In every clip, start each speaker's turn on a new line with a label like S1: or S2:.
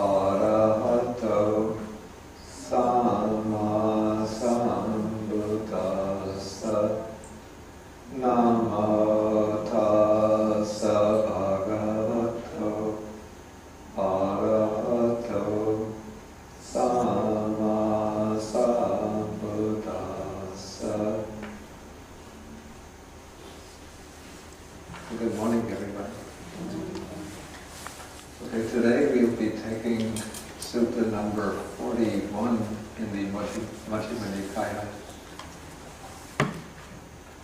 S1: Arahato Sama Sambuddhassa Namo Tassa Bhagavato Arahato Sama Sambuddhassa. Good morning, everybody. Okay, today we'll be taking Sutta number 41 in the Majjhima Nikaya.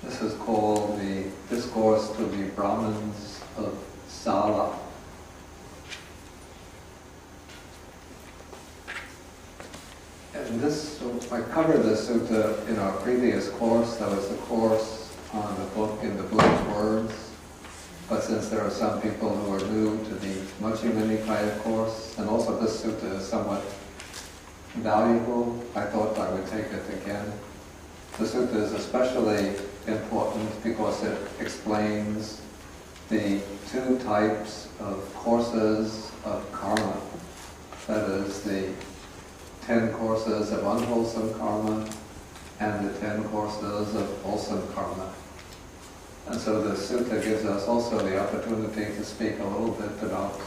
S1: This is called the Discourse to the Brahmins of Sala. And this, I covered this sutta in our previous course. That was the course on the book in the Buddha's words. But since there are some people who are new to the Majjhima Nikaya course, and also this sutta is somewhat valuable, I thought I would take it again. The sutta is especially important because it explains the two types of courses of karma. That is, the 10 courses of unwholesome karma and the 10 courses of wholesome karma. And so the sutta gives us also the opportunity to speak a little bit about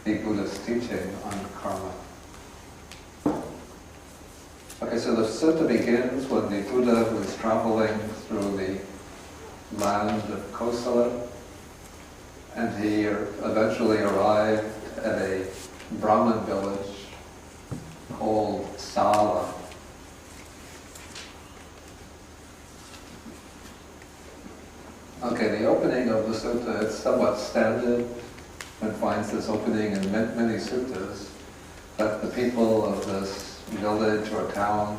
S1: the Buddha's teaching on karma. Okay, so the sutta begins when the Buddha was traveling through the land of Kosala, and he eventually arrived at a Brahmin village called Sala. Okay, the opening of the sutta is somewhat standard. One finds this opening in many suttas, that the people of this village or town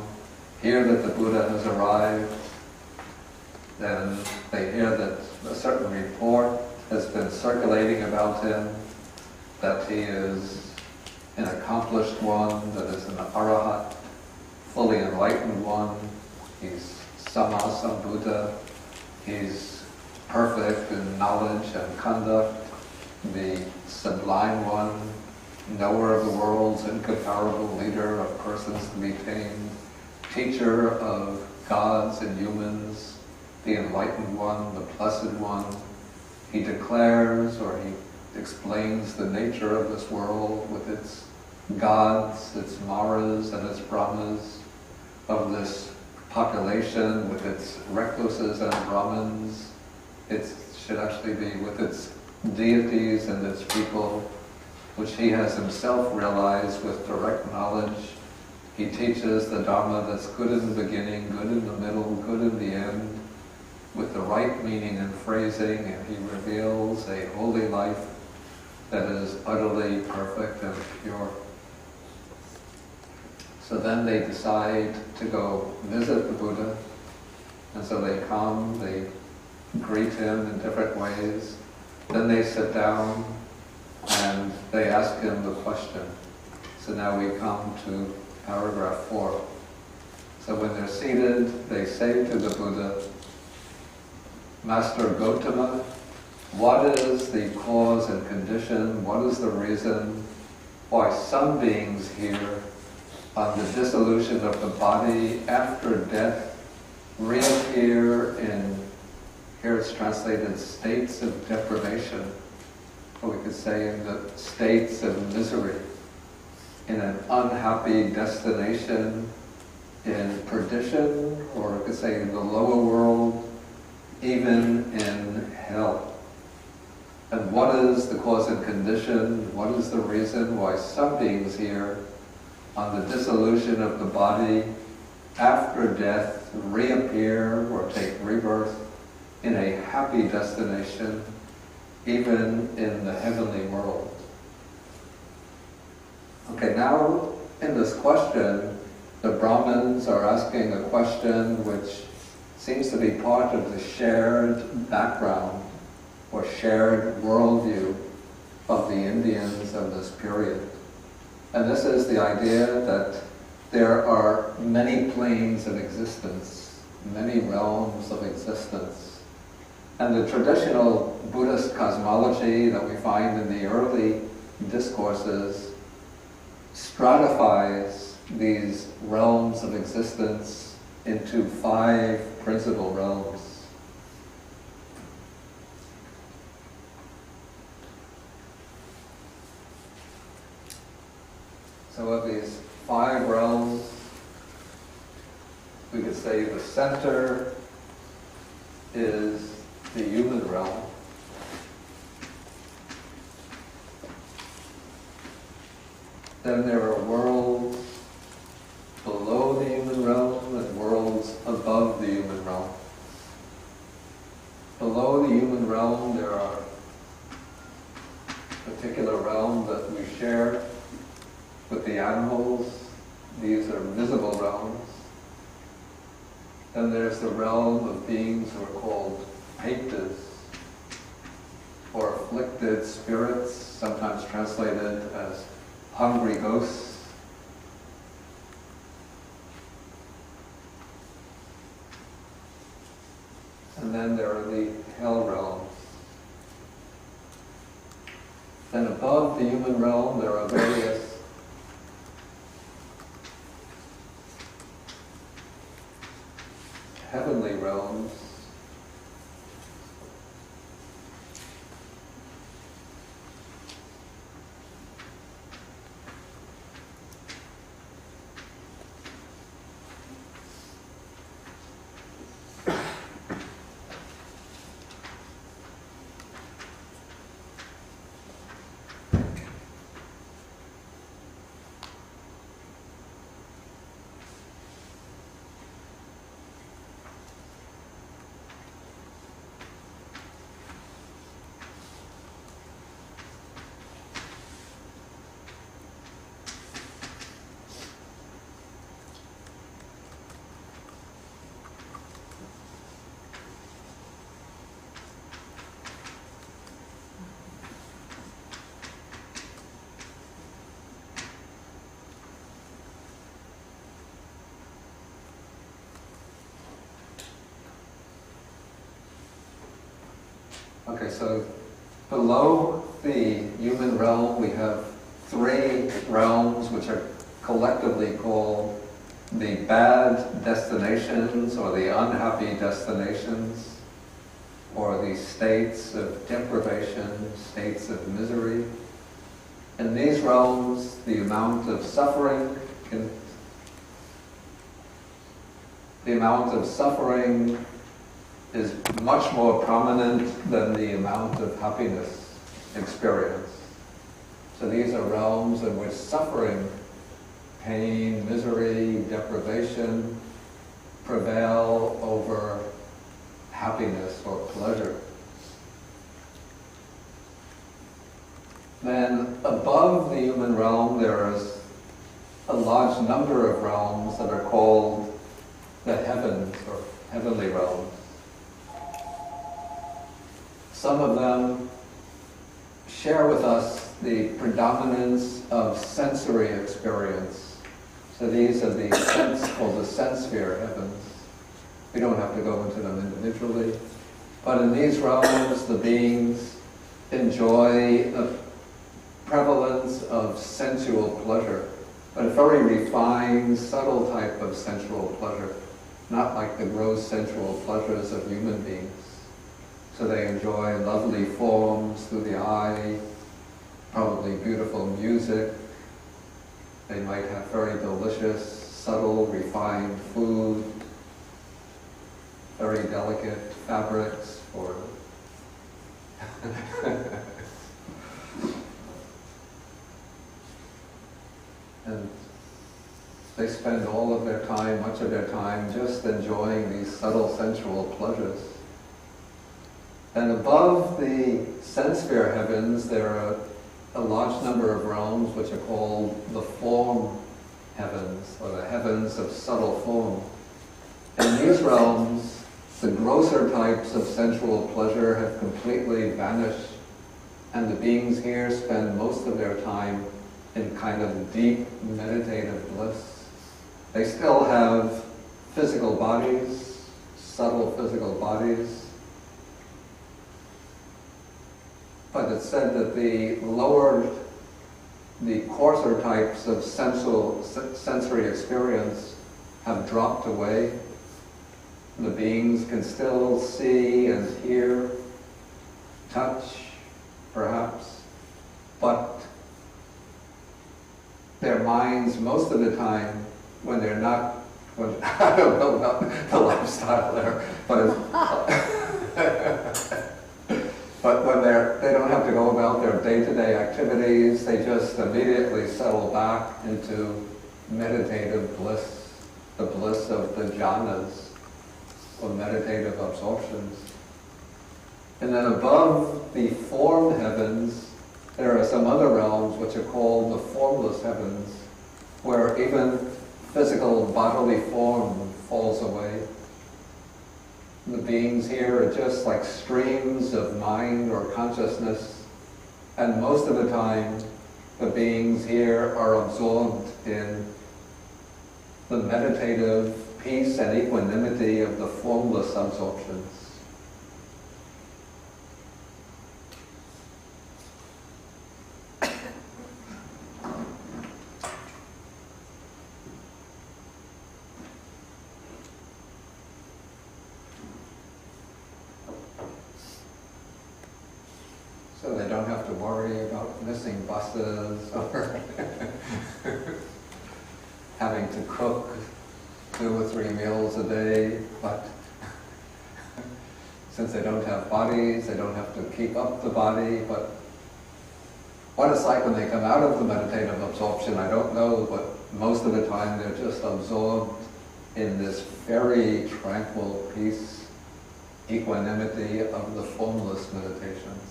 S1: hear that the Buddha has arrived, then they hear that a certain report has been circulating about him, that he is an accomplished one, that is an arahat, fully enlightened one, he's Sammasambuddha, he's perfect in knowledge and conduct, the sublime one, knower of the world's incomparable leader of persons to be tamed, teacher of gods and humans, the enlightened one, the blessed one. He declares or he explains the nature of this world with its gods, its maras and its brahmas, of this population with its recluses and Brahmins. It should actually be with its deities and its people, which he has himself realized with direct knowledge. He teaches the Dharma that's good in the beginning, good in the middle, good in the end, with the right meaning and phrasing, and he reveals a holy life that is utterly perfect and pure. So then they decide to go visit the Buddha, and so they come, they greet him in different ways. Then they sit down and they ask him the question. So now we come to paragraph 4. So when they're seated, they say to the Buddha, Master Gautama, what is the cause and condition, what is the reason why some beings here on the dissolution of the body after death reappear in, here it's translated, states of deprivation, or we could say in the states of misery, in an unhappy destination, in perdition, or we could say in the lower world, even in hell. And what is the cause and condition? What is the reason why some beings here on the dissolution of the body after death reappear or take rebirth in a happy destination, even in the heavenly world? Okay, now in this question, the Brahmins are asking a question which seems to be part of the shared background or shared worldview of the Indians of this period. And this is the idea that there are many planes of existence, many realms of existence. And the traditional Buddhist cosmology that we find in the early discourses stratifies these realms of existence into 5 principal realms. So of these 5 realms, we could say the center is the human realm. Then there are worlds below the human realm and worlds above the human realm. Below the human realm, there are particular realms that we share with the animals. These are visible realms. Then there's the realm of beings who are called Bhikkhus, or afflicted spirits, sometimes translated as hungry ghosts. And then there are the hell realms. Then above the human realm there are various heavenly realms. Okay, so below the human realm we have 3 realms which are collectively called the bad destinations or the unhappy destinations, or the states of deprivation, states of misery. In these realms the amount of suffering is much more prominent than the amount of happiness experienced. So these are realms in which suffering, pain, misery, deprivation prevail over happiness or pleasure. Then above the human realm there is a large number of realms that are called the heavens or heavenly realms. Some of them share with us the predominance of sensory experience. So these are called the sense sphere heavens. We don't have to go into them individually. But in these realms, the beings enjoy a prevalence of sensual pleasure, but a very refined, subtle type of sensual pleasure, not like the gross sensual pleasures of human beings. So they enjoy lovely forms through the eye, probably beautiful music. They might have very delicious, subtle, refined food, very delicate fabrics for and they spend all of their time, much of their time, just enjoying these subtle sensual pleasures. And above the sense sphere heavens, there are a large number of realms which are called the form heavens, or the heavens of subtle form. In these realms, the grosser types of sensual pleasure have completely vanished, and the beings here spend most of their time in kind of deep meditative bliss. They still have physical bodies, subtle physical bodies, but it's said that the lower the coarser types of sensory experience have dropped away. The beings can still see and hear, touch, perhaps, but their minds, most of the time, when they're not, I don't know about the lifestyle there, but but when they don't have to go about their day-to-day activities, they just immediately settle back into meditative bliss, the bliss of the jhanas, or meditative absorptions. And then above the form heavens, there are some other realms which are called the formless heavens, where even physical bodily form falls away. The beings here are just like streams of mind or consciousness, and most of the time the beings here are absorbed in the meditative peace and equanimity of the formless absorptions. So they don't have to worry about missing buses or having to cook 2 or 3 meals a day, but since they don't have bodies, they don't have to keep up the body. But what it's like when they come out of the meditative absorption, I don't know, but most of the time they're just absorbed in this very tranquil peace, equanimity of the formless meditations.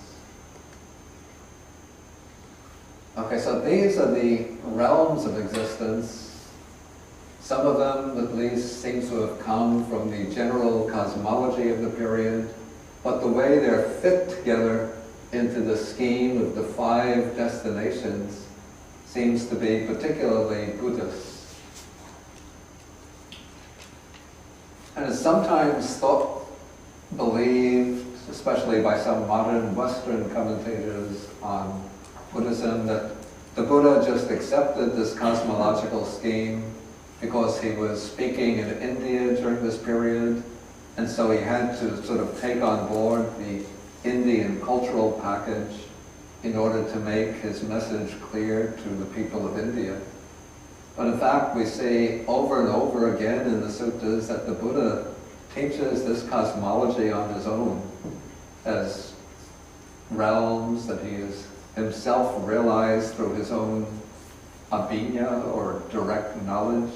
S1: Okay, so these are the realms of existence. Some of them, at least, seem to have come from the general cosmology of the period, but the way they're fit together into the scheme of the 5 destinations seems to be particularly Buddhist. And it's sometimes thought, believed, especially by some modern Western commentators on Buddhism, that the Buddha just accepted this cosmological scheme because he was speaking in India during this period, and so he had to sort of take on board the Indian cultural package in order to make his message clear to the people of India. But in fact, we see over and over again in the suttas that the Buddha teaches this cosmology on his own as realms that he has himself realized through his own abhinya, or direct knowledge.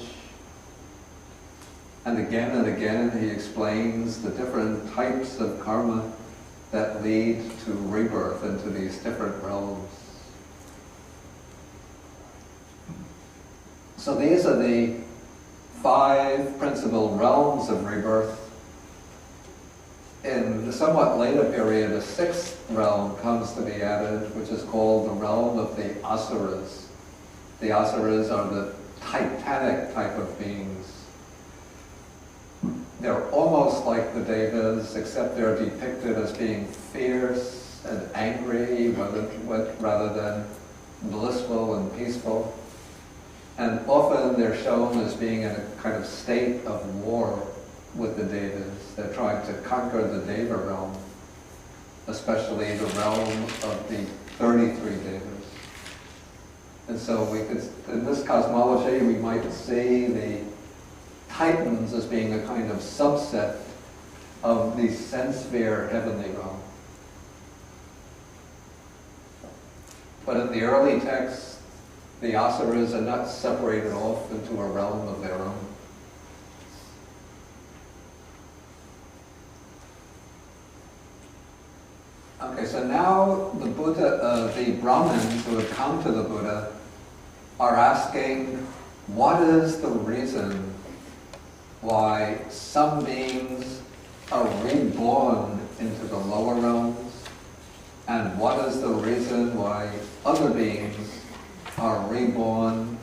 S1: And again he explains the different types of karma that lead to rebirth into these different realms. So these are the 5 principal realms of rebirth. In the somewhat later period, a 6th realm comes to be added, which is called the realm of the asuras. The asuras are the titanic type of beings. They're almost like the devas, except they're depicted as being fierce and angry rather than blissful and peaceful. And often they're shown as being in a kind of state of war with the devas. They're trying to conquer the deva realm, especially the realm of the 33 devas. And so we could, in this cosmology, we might see the Titans as being a kind of subset of the sense-sphere heavenly realm. But in the early texts, the asuras are not separated off into a realm of their own. Okay, so now the Buddha, the Brahmins who have come to the Buddha are asking, what is the reason why some beings are reborn into the lower realms, and what is the reason why other beings are reborn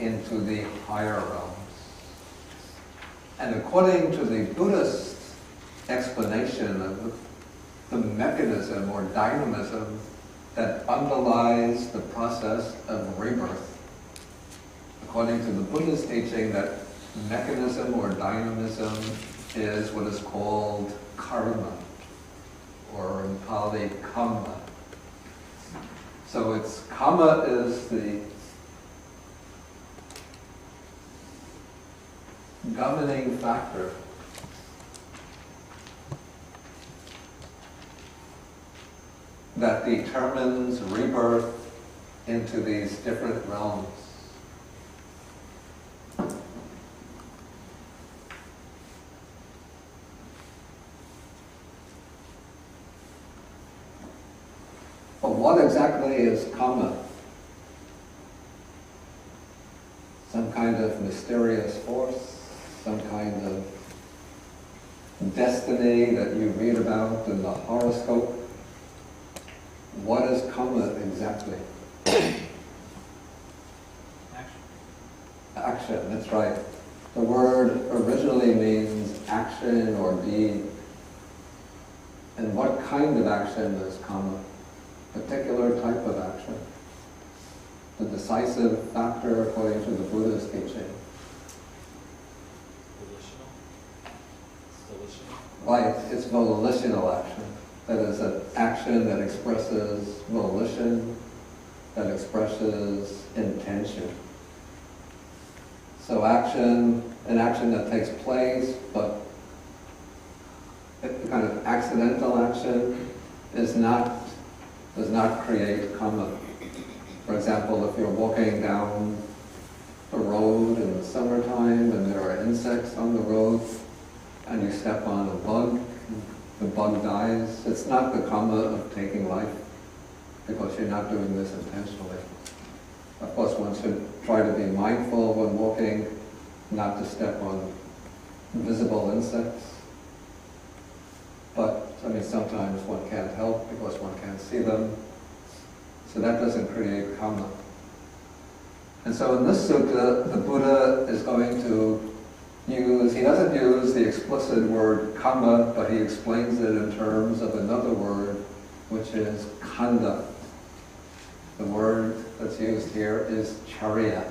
S1: into the higher realms? And according to the Buddhist explanation of the mechanism or dynamism that underlies the process of rebirth. According to the Buddha's teaching, that mechanism or dynamism is what is called karma, or in Pali, kamma. So it's kamma is the governing factor that determines rebirth into these different realms. But what exactly is kamma? Some kind of mysterious force, some kind of destiny that you read about in the horoscope? What is kamma exactly? Action, that's right. The word originally means action or deed. And what kind of action is kamma? Particular type of action. The decisive factor according to the Buddha's teaching. Right, it's volitional action. That is an action that expresses volition, that expresses intention. So an action that takes place, but the kind of accidental action does not create kamma. For example, if you're walking down the road in the summertime and there are insects on the road and you step on a bug, the bug dies, it's not the kamma of taking life because you're not doing this intentionally. Of course, one should try to be mindful when walking not to step on visible insects. But, sometimes one can't help because one can't see them. So that doesn't create kamma. And so in this sutta, the Buddha is going to he doesn't use the explicit word kamma, but he explains it in terms of another word, which is conduct. The word that's used here is charya.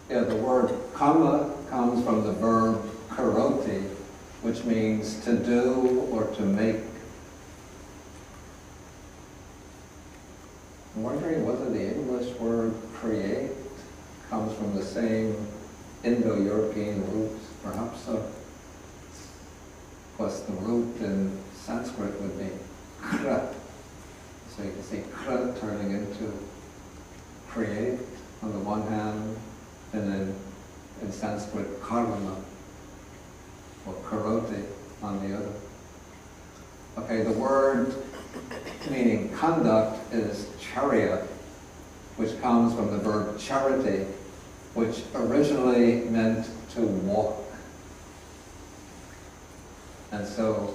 S1: Yeah, the word kamma comes from the verb karoti, which means to do or to make. I'm wondering whether the English word create comes from the same Indo-European roots. Perhaps so. Of course, the root in Sanskrit would be kra. So you can see kra turning into create on the one hand, and then in Sanskrit karma, or karoti on the other. Okay, the word meaning conduct is charya, which comes from the verb charity, which originally meant to walk. And so,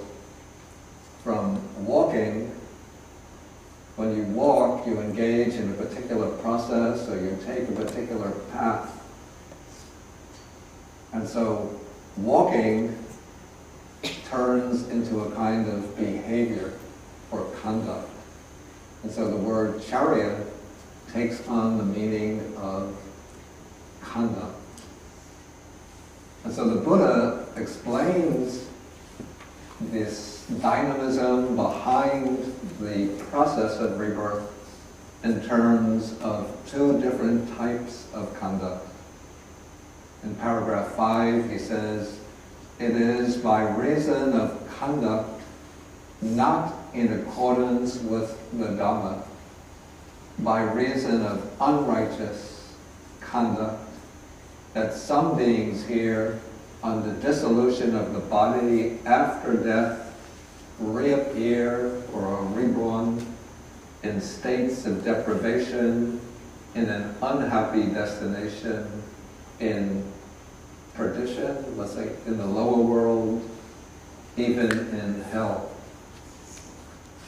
S1: from walking, when you walk, you engage in a particular process, or you take a particular path. And so, walking turns into a kind of behavior or conduct. And so the word charya takes on the meaning of conduct. And so the Buddha explains this dynamism behind the process of rebirth in terms of two different types of conduct. In paragraph 5, he says, "It is by reason of conduct not in accordance with the Dhamma by reason of unrighteous conduct, that some beings here, on the dissolution of the body after death, reappear or are reborn in states of deprivation, in an unhappy destination, in perdition, let's say in the lower world, even in hell.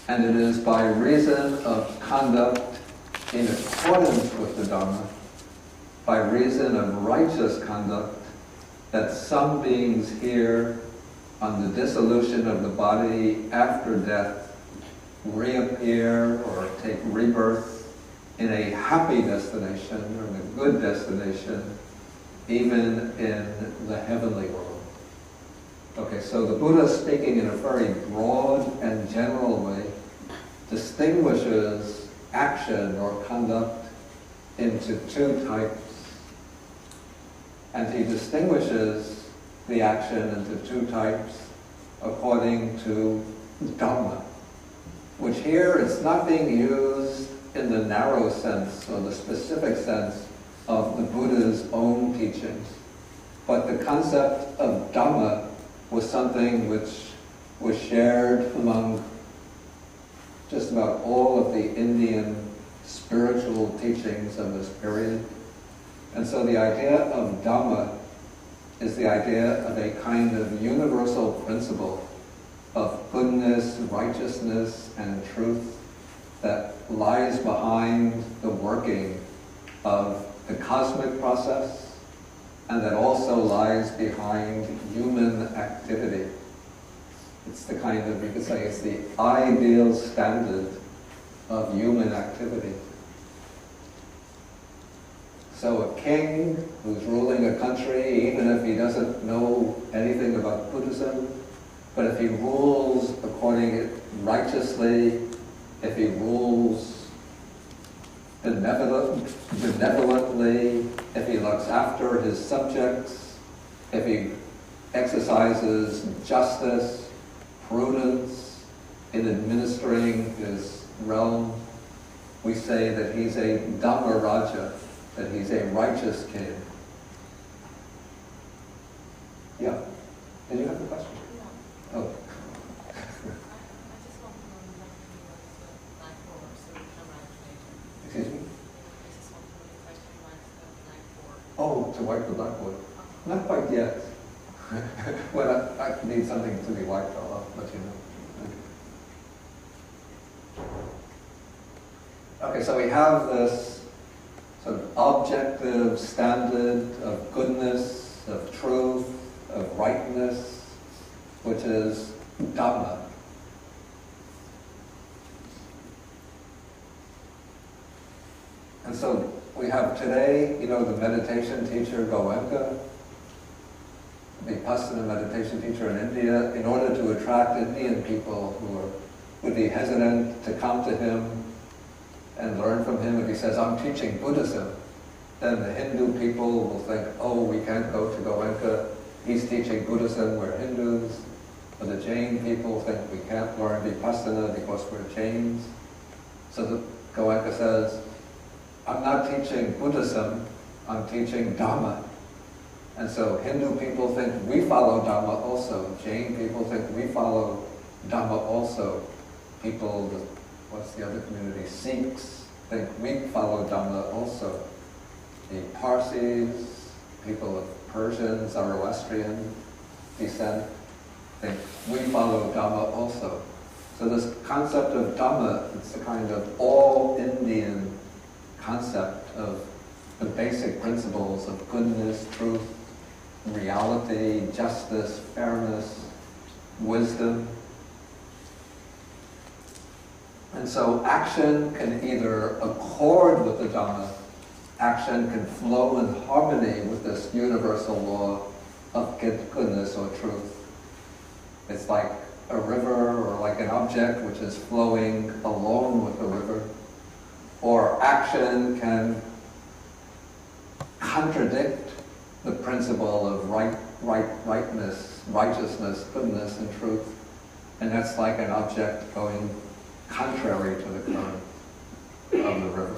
S1: And it is by reason of conduct in accordance with the Dharma, by reason of righteous conduct, that some beings here, on the dissolution of the body after death, reappear or take rebirth in a happy destination or in a good destination, even in the heavenly world. Okay, so the Buddha, speaking in a very broad and general way, distinguishes action or conduct into two types. And he distinguishes the action into two types according to Dhamma, which here is not being used in the narrow sense or the specific sense of the Buddha's own teachings. But the concept of Dhamma was something which was shared among just about all of the Indian spiritual teachings of this period. And so the idea of Dhamma is the idea of a kind of universal principle of goodness, righteousness, and truth that lies behind the working of the cosmic process, and that also lies behind human activity. It's the kind of, you could say, it's the ideal standard of human activity. So a king who's ruling a country, even if he doesn't know anything about Buddhism, but if he rules according righteously, if he rules benevolently, if he looks after his subjects, if he exercises justice, prudence in administering his realm, we say that he's a Dhamma Raja, that he's a righteous king. Yeah. Did you have a question?
S2: Yeah.
S1: Oh.
S2: I just want to know exactly what the black hole, so we come out later.
S1: Excuse me?
S2: I just want to know the question like the black hole.
S1: Oh, to wipe the blackboard. Not quite yet. When I need something to be wiped, I'll let you know. Okay, so we have this sort of objective standard of goodness, of truth, of rightness, which is Dhamma. And so we have today, you know, the meditation teacher Goenka, the Vipassana meditation teacher in India, in order to attract Indian people who would be hesitant to come to him and learn from him. If he says, I'm teaching Buddhism, then the Hindu people will think, oh, we can't go to Goenka, he's teaching Buddhism, we're Hindus. Or the Jain people think we can't learn Vipassana because we're Jains. So the Goenka says, I'm not teaching Buddhism, I'm teaching Dhamma. And so Hindu people think we follow Dhamma also. Jain people think we follow Dhamma also. People, what's the other community? Sikhs think we follow Dhamma also. The Parsis, people of Persian, Zoroastrian descent, think we follow Dhamma also. So this concept of Dhamma, it's a kind of all-Indian concept of the basic principles of goodness, truth, reality, justice, fairness, wisdom. And so action can either accord with the Dhamma, action can flow in harmony with this universal law of goodness or truth. It's like a river or like an object which is flowing along with the river. Or action can contradict the principle of rightness, righteousness, goodness, and truth. And that's like an object going contrary to the current. of the river.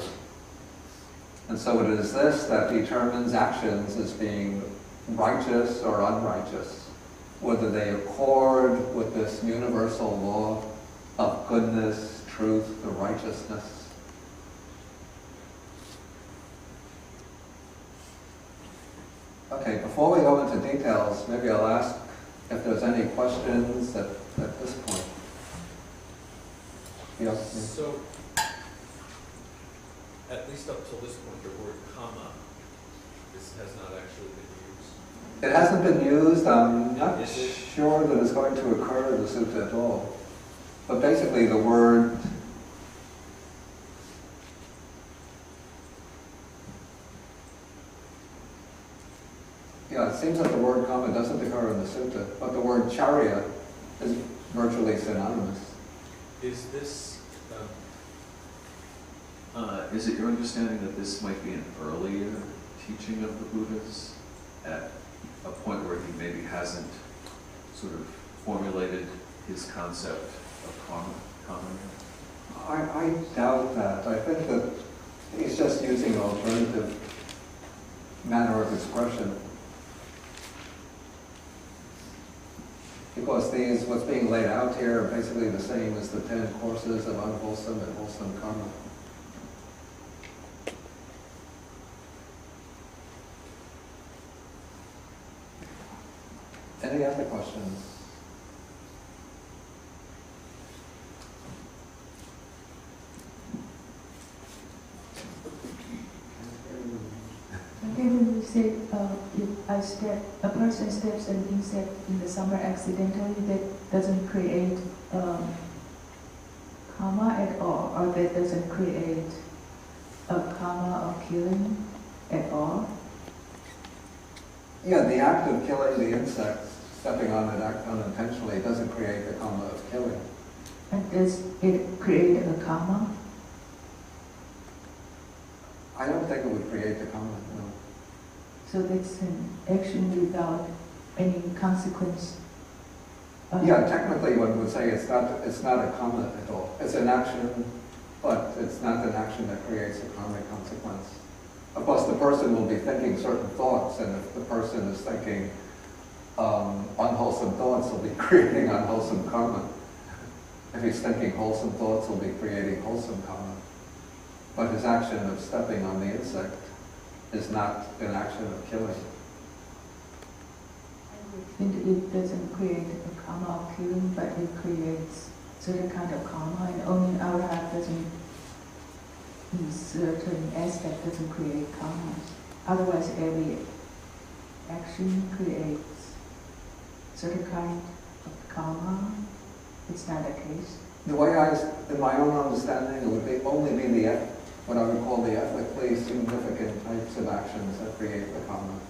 S1: And so it is this that determines actions as being righteous or unrighteous, whether they accord with this universal law of goodness, truth, or righteousness. Okay, before we go into details, maybe I'll ask if there's any questions at this point. Yes?
S3: So, at least up till this point, the word karma has not actually been used.
S1: It hasn't been used. I'm not
S3: Is it?
S1: sure that it's going to occur in the sutta at all. But basically the word it seems that the word karma doesn't occur in the sutta, but the word charya is virtually synonymous.
S3: Is this,
S4: Is it your understanding that this might be an earlier teaching of the Buddha's at a point where he maybe hasn't sort of formulated his concept of karma?
S1: I doubt that. I think that he's just using an alternative manner of expression. Because what's being laid out here are basically the same as the 10 courses of unwholesome and wholesome karma. Any other questions?
S5: Okay, when you say if a person steps an insect in the summer accidentally, that doesn't create karma at all, or that doesn't create a karma of killing at all?
S1: Yeah, the act of killing the insect, stepping on it unintentionally, doesn't create the karma of killing.
S5: And does it create a karma?
S1: I don't think it would create the karma, no.
S5: So that's an action without any consequence.
S1: Yeah, technically one would say it's not a karma at all. It's an action, but it's not an action that creates a karmic consequence. Of course, the person will be thinking certain thoughts, and if the person is thinking unwholesome thoughts, he'll be creating unwholesome karma. If he's thinking wholesome thoughts, he'll be creating wholesome karma. But his action of stepping on the insect is not an action of killing.
S5: And it doesn't create a karma of killing, but it creates certain kind of karma, and only arhat doesn't, in certain aspect, doesn't create karma. Otherwise, every action creates certain kind of karma. It's not the case.
S1: The way in my own understanding, it would only be what I would call the ethically significant types of actions that create the karma.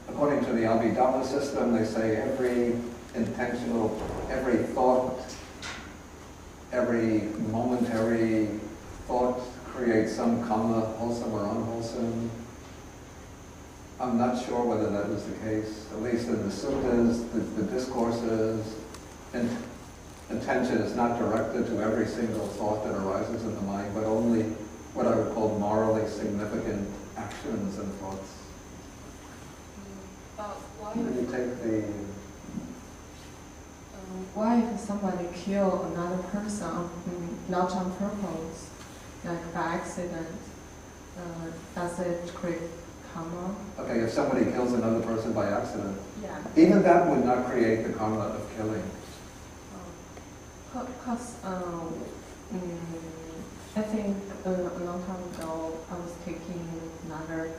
S1: According to the Abhidhamma system, they say every thought, every momentary thought creates some karma, wholesome or unwholesome. I'm not sure whether that is the case. At least in the suttas, the discourses, attention is not directed to every single thought that arises in the mind, but only what I would call morally significant actions and thoughts.
S2: But why
S1: When you take the...
S2: why if somebody kill another person not on purpose, like by accident, does it create karma?
S1: Okay, if somebody kills another person by accident,
S2: Yeah.
S1: even that would not create the karma of killing.
S2: Because I think a long time ago I was taking another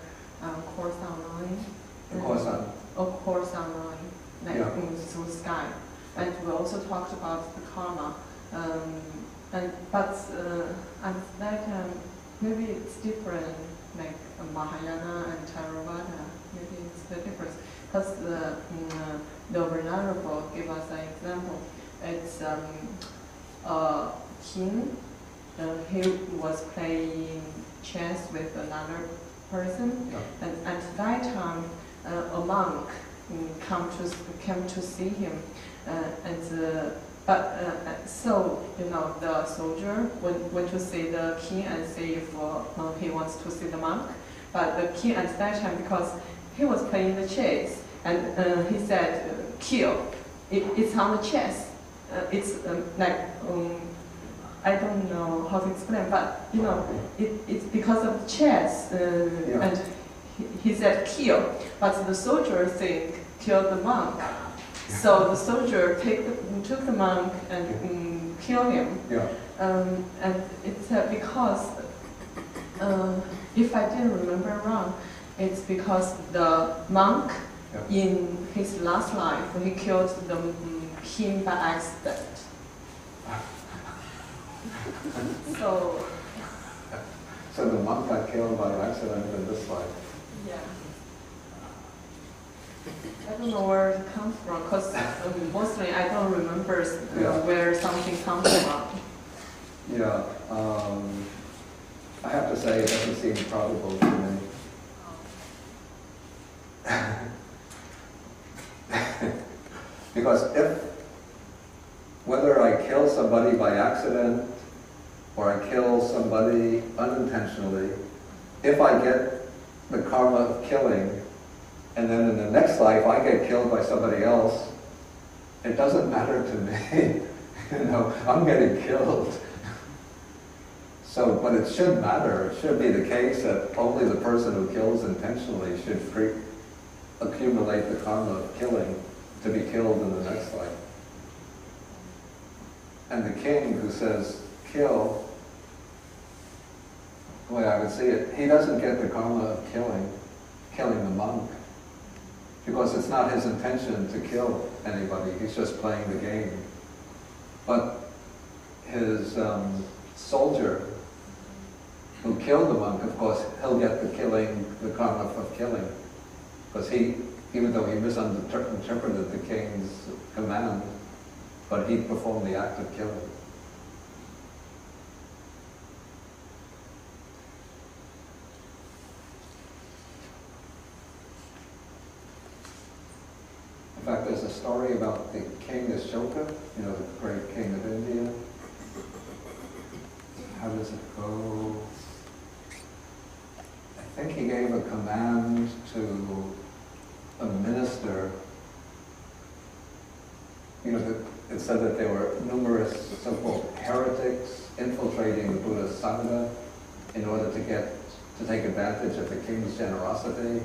S2: course online.
S1: Of course not.
S2: A course online, like
S1: Yeah.
S2: through Skype, and we also talked about the karma. But at that time, maybe it's different, like Mahayana and Theravada. Maybe it's the difference. Because the Venerable gave us an example. It's a king. He was playing chess with another person,
S1: Yeah.
S2: and at that time, a monk came to see him, and But so, the soldier went to see the king and see if he wants to see the monk. But the king at that time, because he was playing the chess, and he said, kill. It's on the chess. It's like, I don't know how to explain, but it's because of the chess. And he said kill. But the soldier think kill the monk. So the soldier took the monk and killed him.
S1: Yeah.
S2: And it's because, if I didn't remember wrong, it's because the monk in his last life, he killed the king by accident. So
S1: the monk got killed by accident in this life.
S2: yeah. I don't know where it comes from, because mostly I don't remember where something comes from.
S1: Yeah, I have to say it doesn't seem probable to me. Because whether I kill somebody by accident or I kill somebody unintentionally, if I get the karma of killing, and then in the next life I get killed by somebody else, it doesn't matter to me. I'm getting killed. So, but it should matter. It should be the case that only the person who kills intentionally should accumulate the karma of killing to be killed in the next life. And the king who says, kill, the way I would see it, he doesn't get the karma of killing the monk. Because it's not his intention to kill anybody, he's just playing the game. But his soldier who killed the monk, of course, he'll get the karma of killing. Because even though he misinterpreted the king's command, but he performed the act of killing. In fact, there's a story about the king Ashoka, the great king of India. How does it go? I think he gave a command to a minister. It said that there were numerous so-called heretics infiltrating the Buddhist Sangha in order to take advantage of the king's generosity.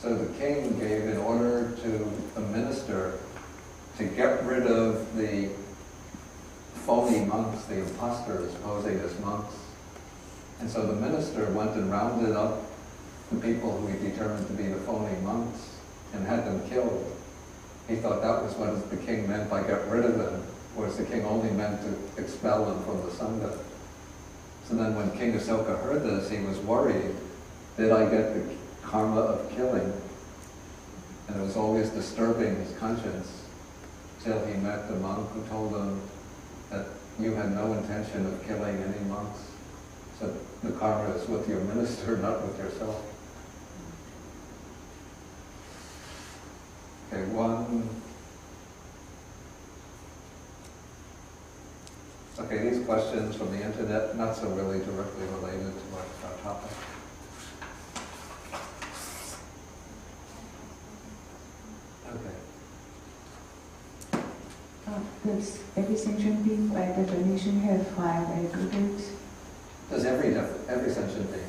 S1: So the king gave an order to a minister to get rid of the phony monks, the imposters posing as monks. And so the minister went and rounded up the people who he determined to be the phony monks and had them killed. He thought that was what the king meant by get rid of them, whereas the king only meant to expel them from the Sangha. So then when King Ashoka heard this, he was worried, did I get the karma of killing? And it was always disturbing his conscience till he met the monk who told him that you had no intention of killing any monks. So the karma is with your minister, not with yourself. Okay, Okay, these questions from the internet, not so really directly related to our topic. Okay.
S5: Does every sentient being by definition have 5 aggregates?
S1: Does every sentient being.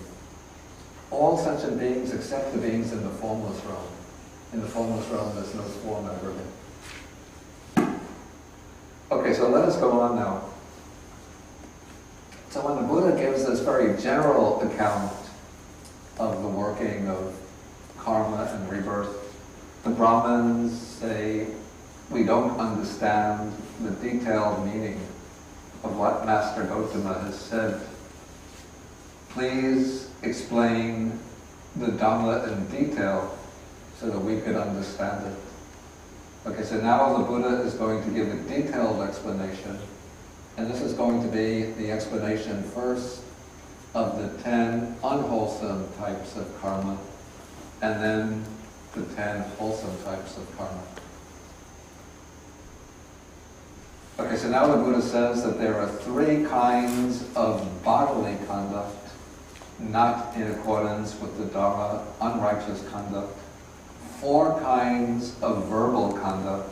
S1: All sentient beings except the beings in the formless realm. In the formless realm, there's no form aggregate. Okay, so let us go on now. So when the Buddha gives this very general account of the working of karma and rebirth, the Brahmins say, we don't understand the detailed meaning of what Master Gotama has said. Please explain the Dhamma in detail so that we could understand it. Okay, so now the Buddha is going to give a detailed explanation, and this is going to be the explanation first of the 10 unwholesome types of karma, and then the 10 wholesome types of karma. Okay, so now the Buddha says that there are 3 kinds of bodily conduct not in accordance with the Dharma, unrighteous conduct, 4 kinds of verbal conduct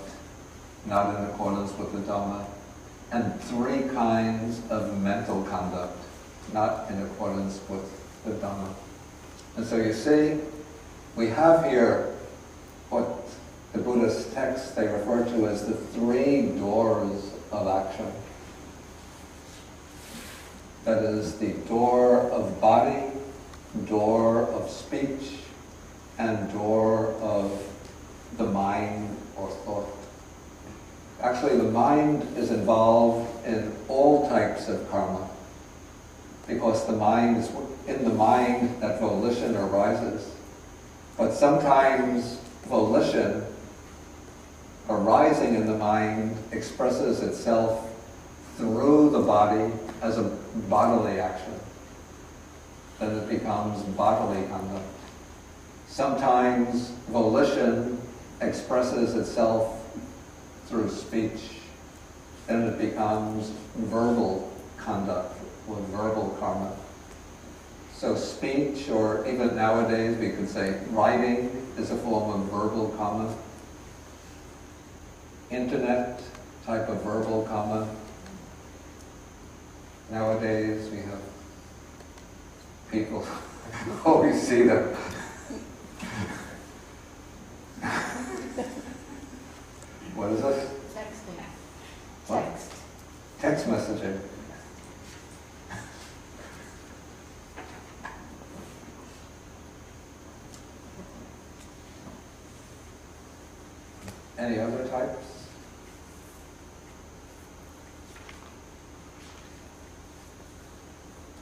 S1: not in accordance with the Dharma, and 3 kinds of mental conduct not in accordance with the Dhamma. And so you see, we have here what the Buddhist texts they refer to as the 3 doors of action. That is the door of body, door of speech, and door of the mind or thought. Actually, the mind is involved in all types of karma, because the mind is in the mind that volition arises. But sometimes volition arising in the mind expresses itself through the body as a bodily action. Then it becomes bodily conduct. Sometimes volition expresses itself through speech. Then it becomes verbal conduct or verbal karma. So speech, or even nowadays we could say writing, is a form of verbal karma. Internet type of verbal karma. Nowadays we have people, always see them. What is this?
S5: Texting.
S1: What?
S5: Text.
S1: Text messaging. Any other types?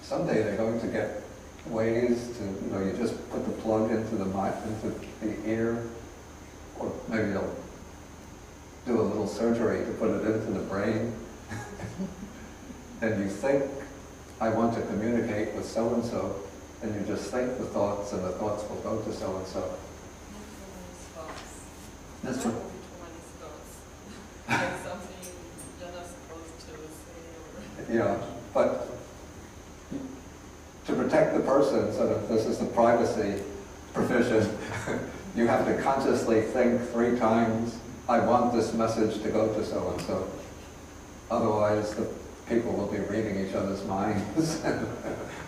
S1: Someday they're going to get ways to, you just put the plug into the mic, into the ear, or maybe they'll do a little surgery to put it into the brain. And you think, I want to communicate with so-and-so, and you just think the thoughts, and the thoughts will go to so-and-so. That's what.
S2: Like something you're not supposed to say.
S1: Yeah, but to protect the person, sort of, this is the privacy provision, you have to consciously think 3 times, I want this message to go to so-and-so. Otherwise, the people will be reading each other's minds, and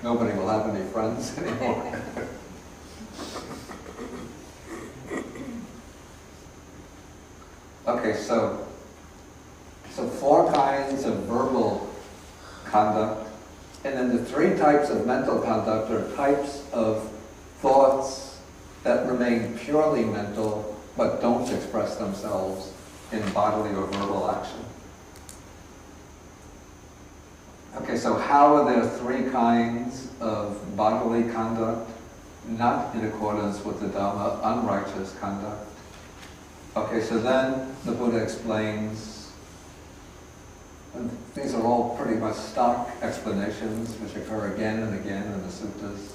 S1: nobody will have any friends anymore. Okay, so 4 kinds of verbal conduct, and then the 3 types of mental conduct are types of thoughts that remain purely mental but don't express themselves in bodily or verbal action. Okay, so how are there 3 kinds of bodily conduct not in accordance with the Dhamma, unrighteous conduct? Okay, so then the Buddha explains, and these are all pretty much stock explanations which occur again and again in the suttas.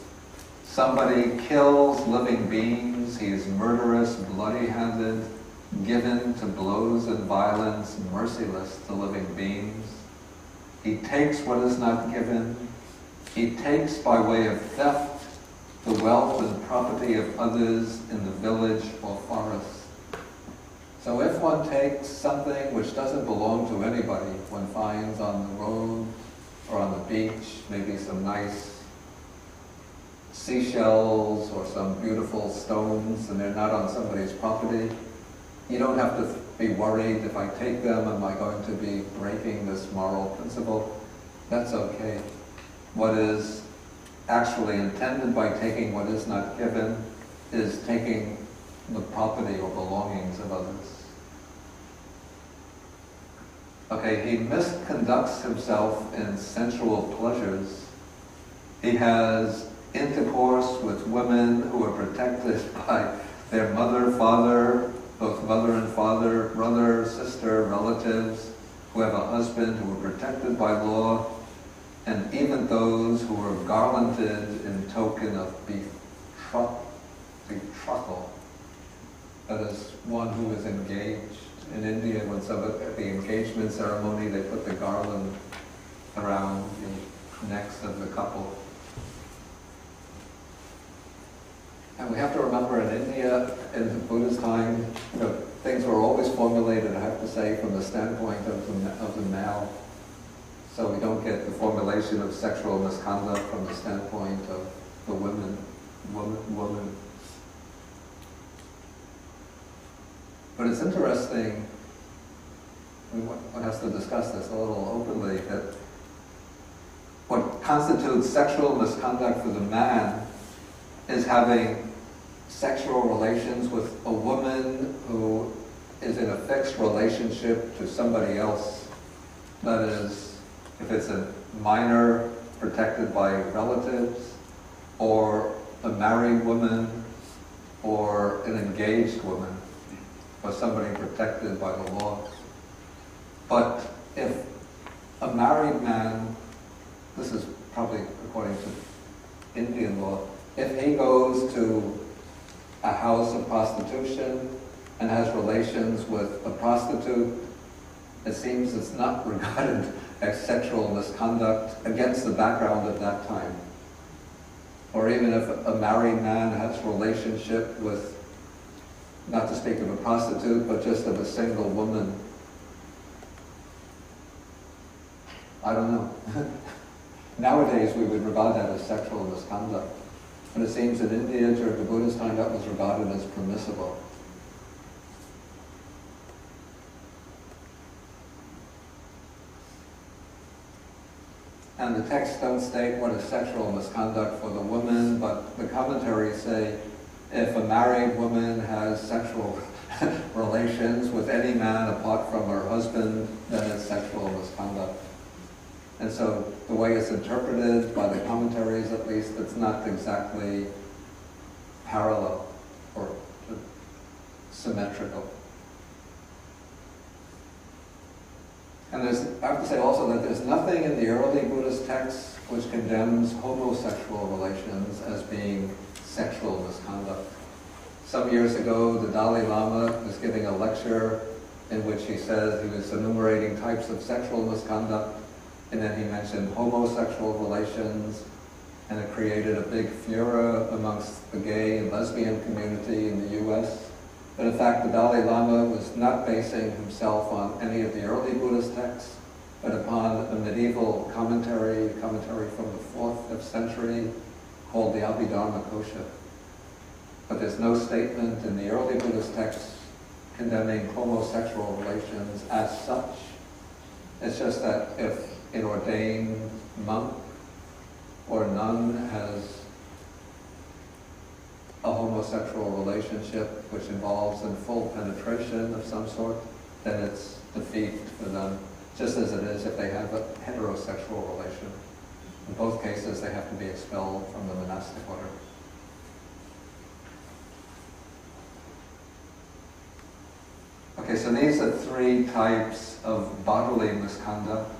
S1: Somebody kills living beings, he is murderous, bloody-handed, given to blows and violence, merciless to living beings. He takes what is not given. He takes by way of theft the wealth and property of others in the village or forest. So if one takes something which doesn't belong to anybody, one finds on the road or on the beach, maybe some nice seashells or some beautiful stones, and they're not on somebody's property, you don't have to be worried, if I take them, am I going to be breaking this moral principle? That's okay. What is actually intended by taking what is not given is taking the property or belongings of others. Okay, he misconducts himself in sensual pleasures. He has intercourse with women who are protected by their mother, father, both mother and father, brother, sister, relatives, who have a husband, who are protected by law, and even those who are garlanded in token of betrothal. That is one who is engaged. in India, when at the engagement ceremony, they put the garland around the necks of the couple. And we have to remember, in India, in the Buddha's time, things were always formulated, I have to say, from the standpoint of the male. So we don't get the formulation of sexual misconduct from the standpoint of the woman. But it's interesting, one has to discuss this a little openly, that what constitutes sexual misconduct for the man is having sexual relations with a woman who is in a fixed relationship to somebody else. That is, if it's a minor protected by relatives, or a married woman, or an engaged woman, or somebody protected by the law. But if a married man, this is probably according to Indian law, if he goes to a house of prostitution and has relations with a prostitute, it seems it's not regarded as sexual misconduct against the background of that time. Or even if a married man has a relationship with, not to speak of a prostitute, but just of a single woman. I don't know. Nowadays we would regard that as sexual misconduct. But it seems in India during the Buddha's time that was regarded as permissible. And the texts don't state what is sexual misconduct for the woman, but the commentaries say if a married woman has sexual relations with any man apart from her husband, then it's sexual misconduct. And so the way it's interpreted by the commentaries, at least, it's not exactly parallel or symmetrical. And I have to say also that there's nothing in the early Buddhist texts which condemns homosexual relations as being sexual misconduct. Some years ago, the Dalai Lama was giving a lecture in which he said he was enumerating types of sexual misconduct, and then he mentioned homosexual relations, and it created a big furor amongst the gay and lesbian community in the US. But in fact, the Dalai Lama was not basing himself on any of the early Buddhist texts, but upon a medieval commentary from the 4th, 5th century called the Abhidharmakosha. But there's no statement in the early Buddhist texts condemning homosexual relations as such. It's just that if an ordained monk or nun has a homosexual relationship which involves in full penetration of some sort, then it's defeat for them, just as it is if they have a heterosexual relation. In both cases, they have to be expelled from the monastic order. Okay, so these are 3 types of bodily misconduct.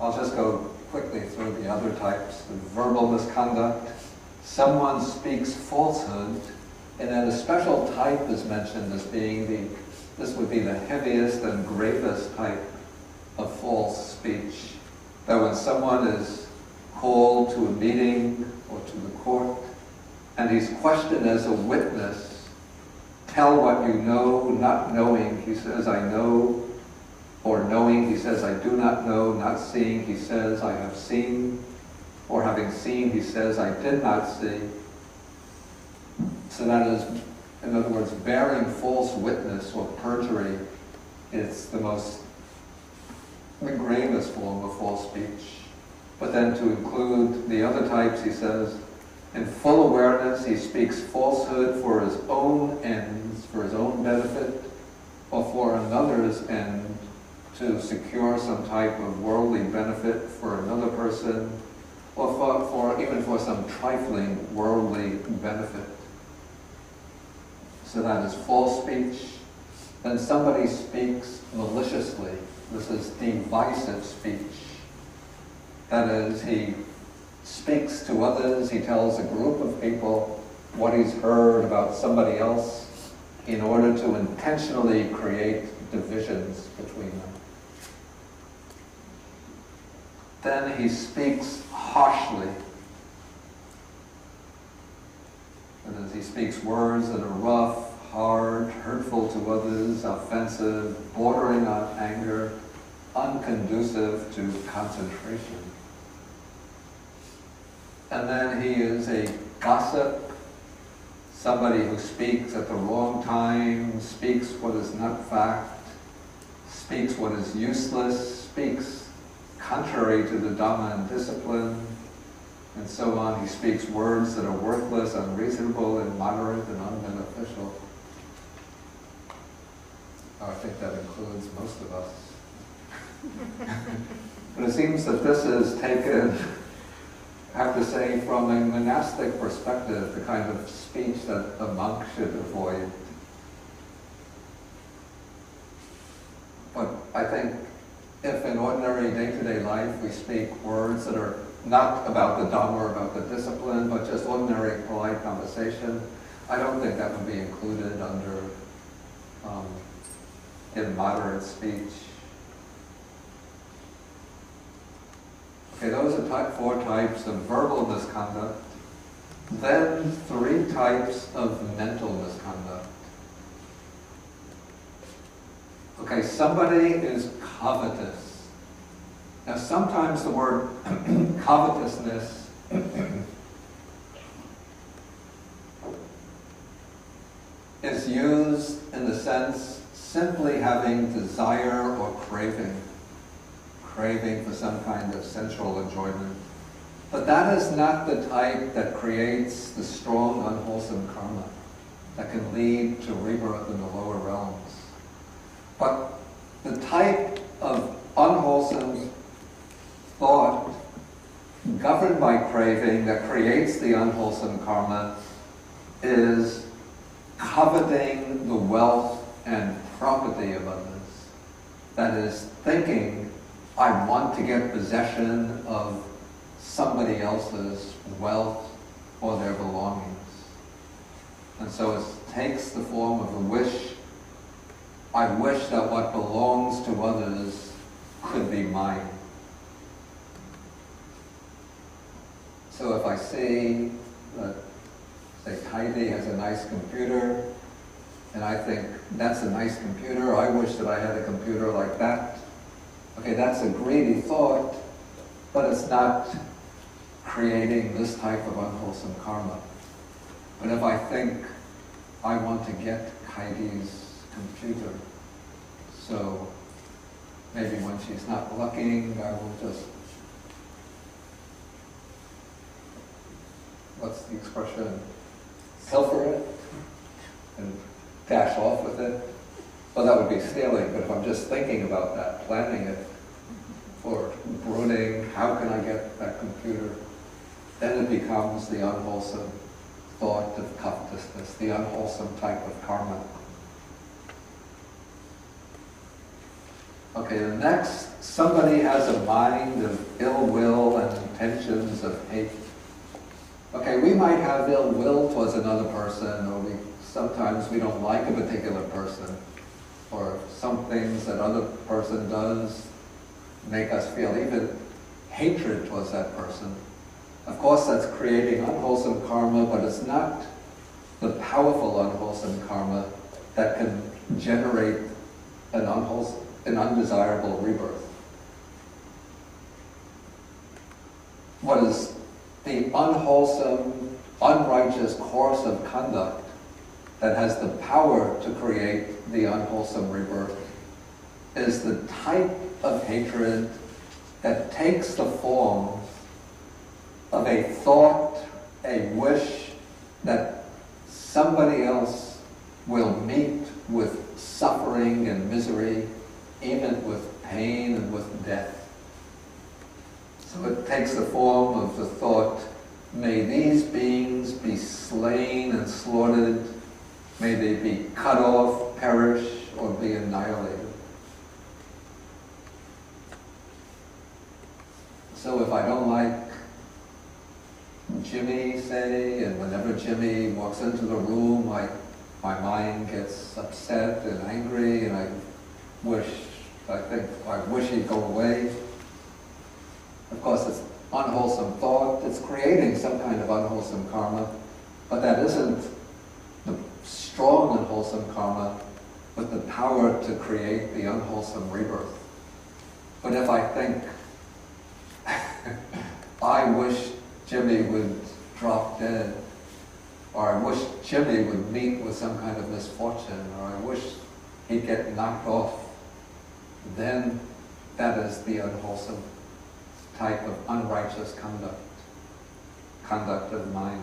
S1: I'll just go quickly through the other types. The verbal misconduct. Someone speaks falsehood, and then a special type is mentioned as being this would be the heaviest and gravest type of false speech. That when someone is called to a meeting or to the court, and he's questioned as a witness, tell what you know, not knowing, he says, I know, or knowing, he says, I do not know, not seeing, he says, I have seen, or having seen, he says, I did not see. So that is, in other words, bearing false witness or perjury is the gravest form of false speech. But then to include the other types, he says, in full awareness, he speaks falsehood for his own ends, for his own benefit, or for another's end, to secure some type of worldly benefit for another person, or even for some trifling worldly benefit. So that is false speech. Then somebody speaks maliciously. This is divisive speech. That is, he speaks to others, he tells a group of people what he's heard about somebody else, in order to intentionally create divisions between them. Then he speaks harshly. And as he speaks words that are rough, hard, hurtful to others, offensive, bordering on anger, unconducive to concentration. And then he is a gossip, somebody who speaks at the wrong time, speaks what is not fact, speaks what is useless, speaks contrary to the Dhamma and discipline, and so on. He speaks words that are worthless, unreasonable, immoderate, and unbeneficial. I think that includes most of us. But it seems that this is taken, I have to say, from a monastic perspective, the kind of speech that a monk should avoid. But I think if in ordinary day-to-day life we speak words that are not about the Dhamma or about the discipline, but just ordinary polite conversation, I don't think that would be included under immoderate speech. Okay, those are 4 types of verbal misconduct. Then 3 types of mental misconduct. Okay, somebody is covetous. Now sometimes the word covetousness is used in the sense simply having desire or craving for some kind of sensual enjoyment. But that is not the type that creates the strong, unwholesome karma that can lead to rebirth in the lower realms. But the type of unwholesome thought governed by craving that creates the unwholesome karma is coveting the wealth and property of others. That is, thinking, I want to get possession of somebody else's wealth or their belongings. And so it takes the form of a wish. I wish that what belongs to others could be mine. So if I see that, say, Heidi has a nice computer, and I think, that's a nice computer, I wish that I had a computer like that. Okay, that's a greedy thought, but it's not creating this type of unwholesome karma. But if I think, I want to get Heidi's computer, so maybe when she's not looking, I will just, what's the expression, pilfer it and dash off with it. Well, that would be stealing, but if I'm just thinking about that, planning it, or brooding, how can I get that computer, then it becomes the unwholesome thought of covetousness, the unwholesome type of karma. Okay, the next, somebody has a mind of ill will and intentions of hate. Okay, we might have ill will towards another person, or sometimes we don't like a particular person, or some things that other person does make us feel even hatred towards that person. Of course, that's creating unwholesome karma, but it's not the powerful unwholesome karma that can generate an undesirable rebirth. What is the unwholesome, unrighteous course of conduct that has the power to create the unwholesome rebirth is the type of hatred that takes the form of a thought, a wish that somebody else will meet with suffering and misery, even with pain and with death. So it takes the form of the thought, may these beings be slain and slaughtered, may they be cut off, perish, or be annihilated. So if I don't like Jimmy, say, and whenever Jimmy walks into the room, I my mind gets upset and angry, and I wish he'd go away. Of course, it's unwholesome thought. It's creating some kind of unwholesome karma, but that isn't the strong unwholesome karma with the power to create the unwholesome rebirth. But if I think, I wish Jimmy would drop dead, or I wish Jimmy would meet with some kind of misfortune, or I wish he'd get knocked off, then that is the unwholesome type of unrighteous conduct of mind.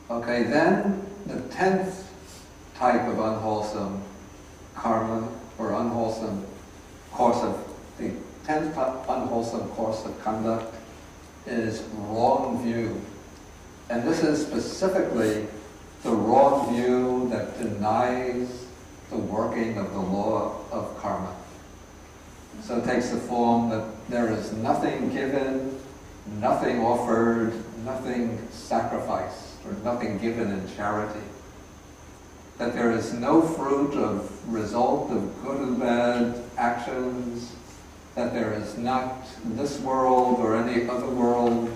S1: Okay, then the 10th type of unwholesome karma, or unwholesome course of, the 10th unwholesome course of conduct is wrong view. And this is specifically the wrong view that denies the working of the law of karma. So it takes the form that there is nothing given, nothing offered, nothing sacrificed, or nothing given in charity. That there is no fruit of result of good and bad actions, that there is not this world or any other world,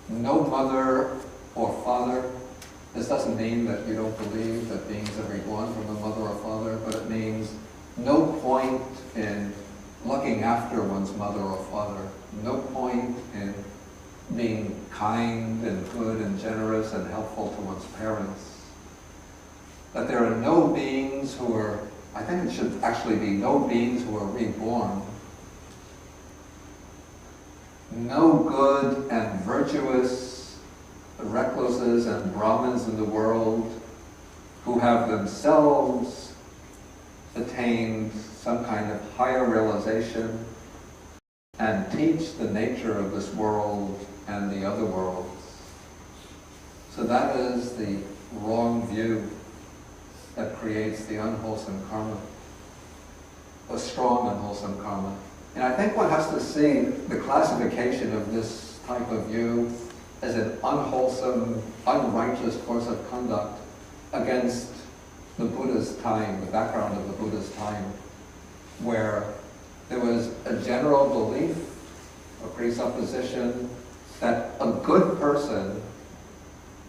S1: no mother or father. This doesn't mean that you don't believe that beings are reborn from a mother or father, but it means no point in looking after one's mother or father, no point in being kind and good and generous and helpful to one's parents. That there are no beings who are, I think it should actually be no beings who are reborn, no good and virtuous recluses and Brahmins in the world who have themselves attained some kind of higher realization and teach the nature of this world and the other worlds. So that is the wrong view that creates the unwholesome karma, a strong unwholesome karma. And I think one has to see the classification of this type of view as an unwholesome, unrighteous course of conduct against the Buddha's time, the background of the Buddha's time, where there was a general belief, a presupposition, that a good person,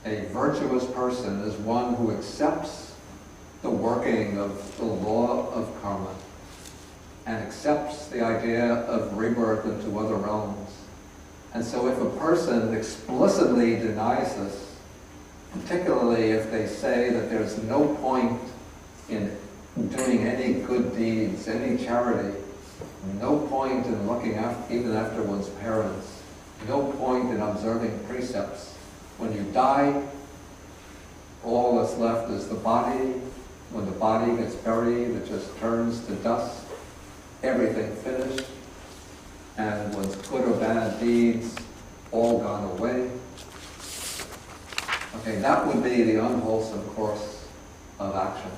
S1: a virtuous person, is one who accepts the working of the law of karma and accepts the idea of rebirth into other realms. And so if a person explicitly denies this, particularly if they say that there's no point in doing any good deeds, any charity, no point in looking after, even after one's parents, no point in observing precepts. When you die, all that's left is the body. When the body gets buried, it just turns to dust, everything finished, and one's good or bad deeds all gone away. Okay, that would be the unwholesome course of action.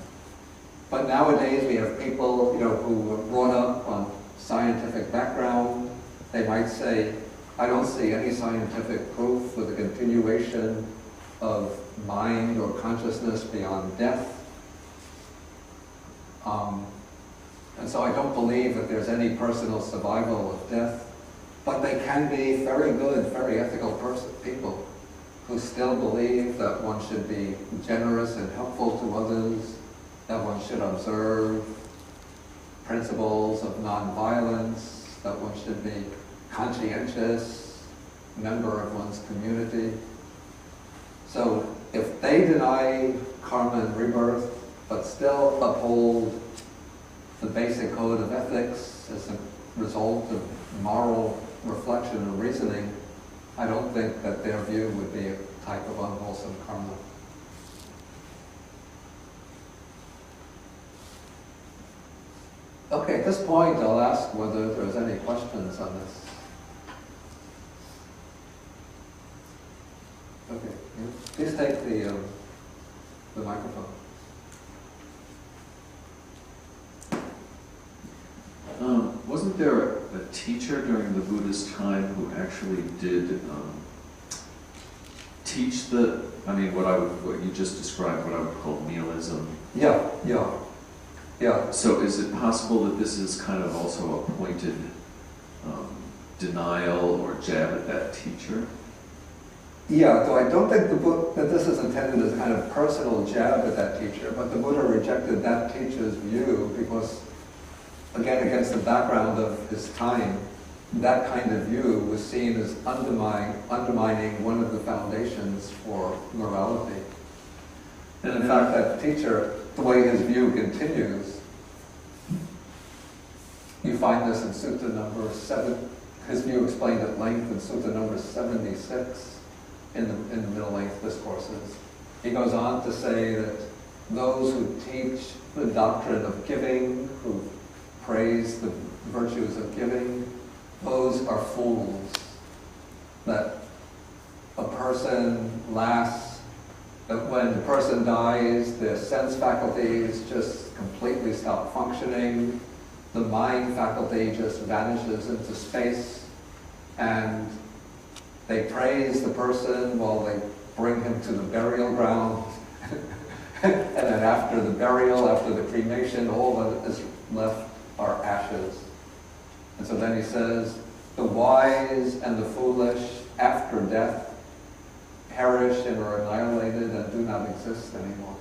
S1: But nowadays we have people, who were brought up on scientific background. They might say, I don't see any scientific proof for the continuation of mind or consciousness beyond death. And so I don't believe that there's any personal survival of death. But they can be very good, very ethical people who still believe that one should be generous and helpful to others, that one should observe principles of nonviolence, that one should be conscientious, member of one's community. So if they deny karma and rebirth, but still uphold the basic code of ethics as a result of moral reflection and reasoning, I don't think that their view would be a type of unwholesome karma. Okay, at this point I'll ask whether there's any questions on this. Okay, please take the microphone.
S4: Wasn't there a teacher during the Buddha's time who actually did teach what you just described, what I would call nihilism?
S1: Yeah.
S4: So is it possible that this is kind of also a pointed denial or jab at that teacher?
S1: Yeah, though I don't think that this is intended as a kind of personal jab at that teacher, but the Buddha rejected that teacher's view because, again, against the background of his time, that kind of view was seen as undermining one of the foundations for morality. And in fact, that teacher, the way his view continues, you find this in Sutta number 7, his view explained at length in Sutta number 76 in the Middle Length Discourses. He goes on to say that those who teach the doctrine of giving, who praise the virtues of giving, those are fools. That a person that when the person dies, their sense faculties just completely stop functioning, the mind faculty just vanishes into space, and they praise the person while they bring him to the burial ground, and then after the burial, after the cremation, all that is left are ashes. And so then he says, the wise and the foolish after death perish and are annihilated and do not exist anymore.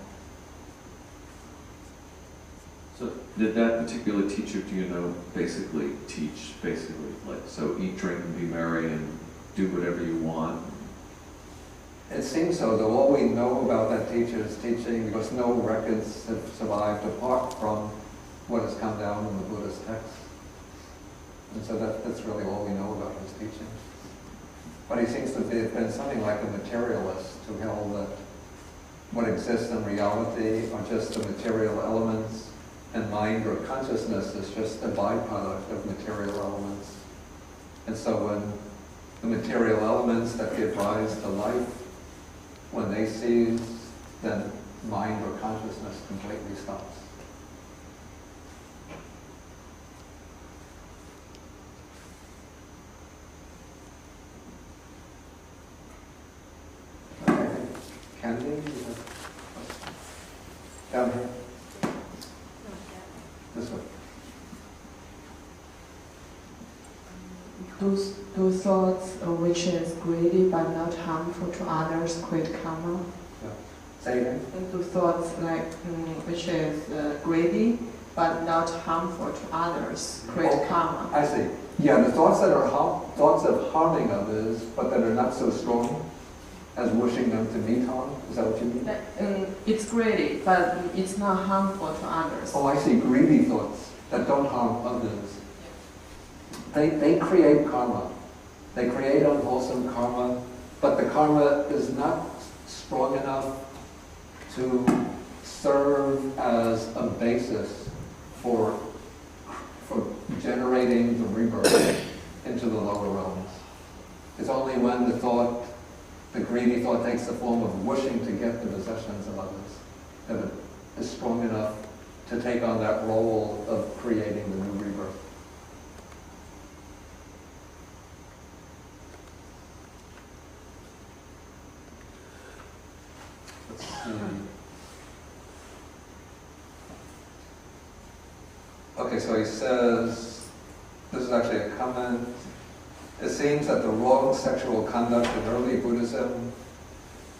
S4: So did that particular teacher, do you know, basically teach, like, so eat, drink, and be merry, and do whatever you want?
S1: It seems so, though all we know about that teacher's teaching, because no records have survived apart from what has come down in the Buddhist texts. And so that's really all we know about his teaching. But he seems to have been something like a materialist who held that what exists in reality are just the material elements, and mind or consciousness is just a byproduct of material elements. And so when the material elements that give rise to life, when they cease, then mind or consciousness completely stops. Okay. Candy, you have down here? This way.
S2: Do thoughts which is greedy but not harmful to others create karma?
S1: Yeah. Say again?
S2: Do thoughts which is greedy but not harmful to others create karma?
S1: I see. Yeah, the thoughts that are thoughts of harming others, but that are not so strong as wishing them to meet harm. Is that what you mean?
S2: It's greedy, but it's not harmful to others.
S1: Oh, I see. Greedy thoughts that don't harm others. They create karma. They create unwholesome karma, but the karma is not strong enough to serve as a basis for generating the rebirth into the lower realms. It's only when the greedy thought takes the form of wishing to get the possessions of others that it is strong enough to take on that role of creating the new rebirth. Let's see. Okay, so he says, this is actually a comment. It seems that the wrong sexual conduct in early Buddhism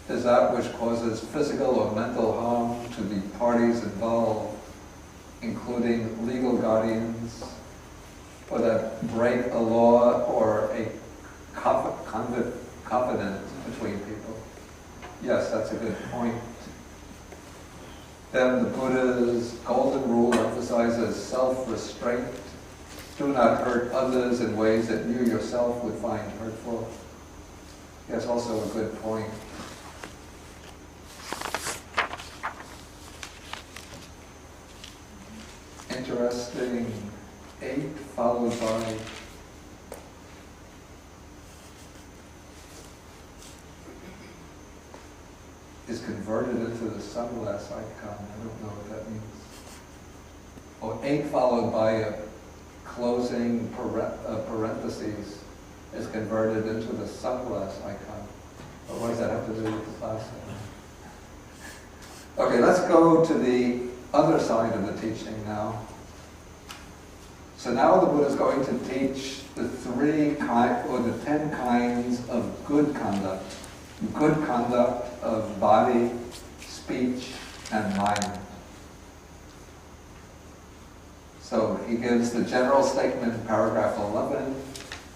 S1: is that which causes physical or mental harm to the parties involved, including legal guardians, or that break a law or a covenant between people. Yes, that's a good point. Then the Buddha's golden rule emphasizes self-restraint. Do not hurt others in ways that you yourself would find hurtful. That's also a good point. Interesting. 8 followed by is converted into the sunglass icon. I don't know what that means. Oh, 8 followed by a closing parentheses is converted into the sunglass icon. But what does that have to do Okay, let's go to the other side of the teaching now. So now the Buddha is going to teach the 10 kinds of good conduct. Good conduct of body, speech, and mind. So he gives the general statement in paragraph 11,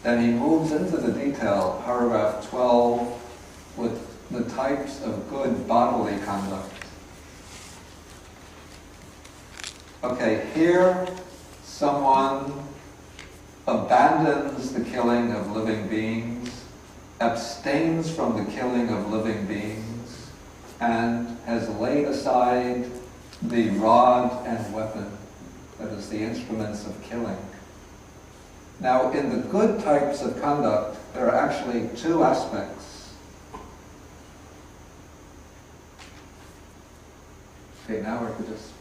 S1: then he moves into the detail, paragraph 12, with the types of good bodily conduct. Okay, here someone abandons the killing of living beings, abstains from the killing of living beings, and has laid aside the rod and weapon, that is the instruments of killing. Now, in the good types of conduct, there are actually two aspects. Okay, now we could just...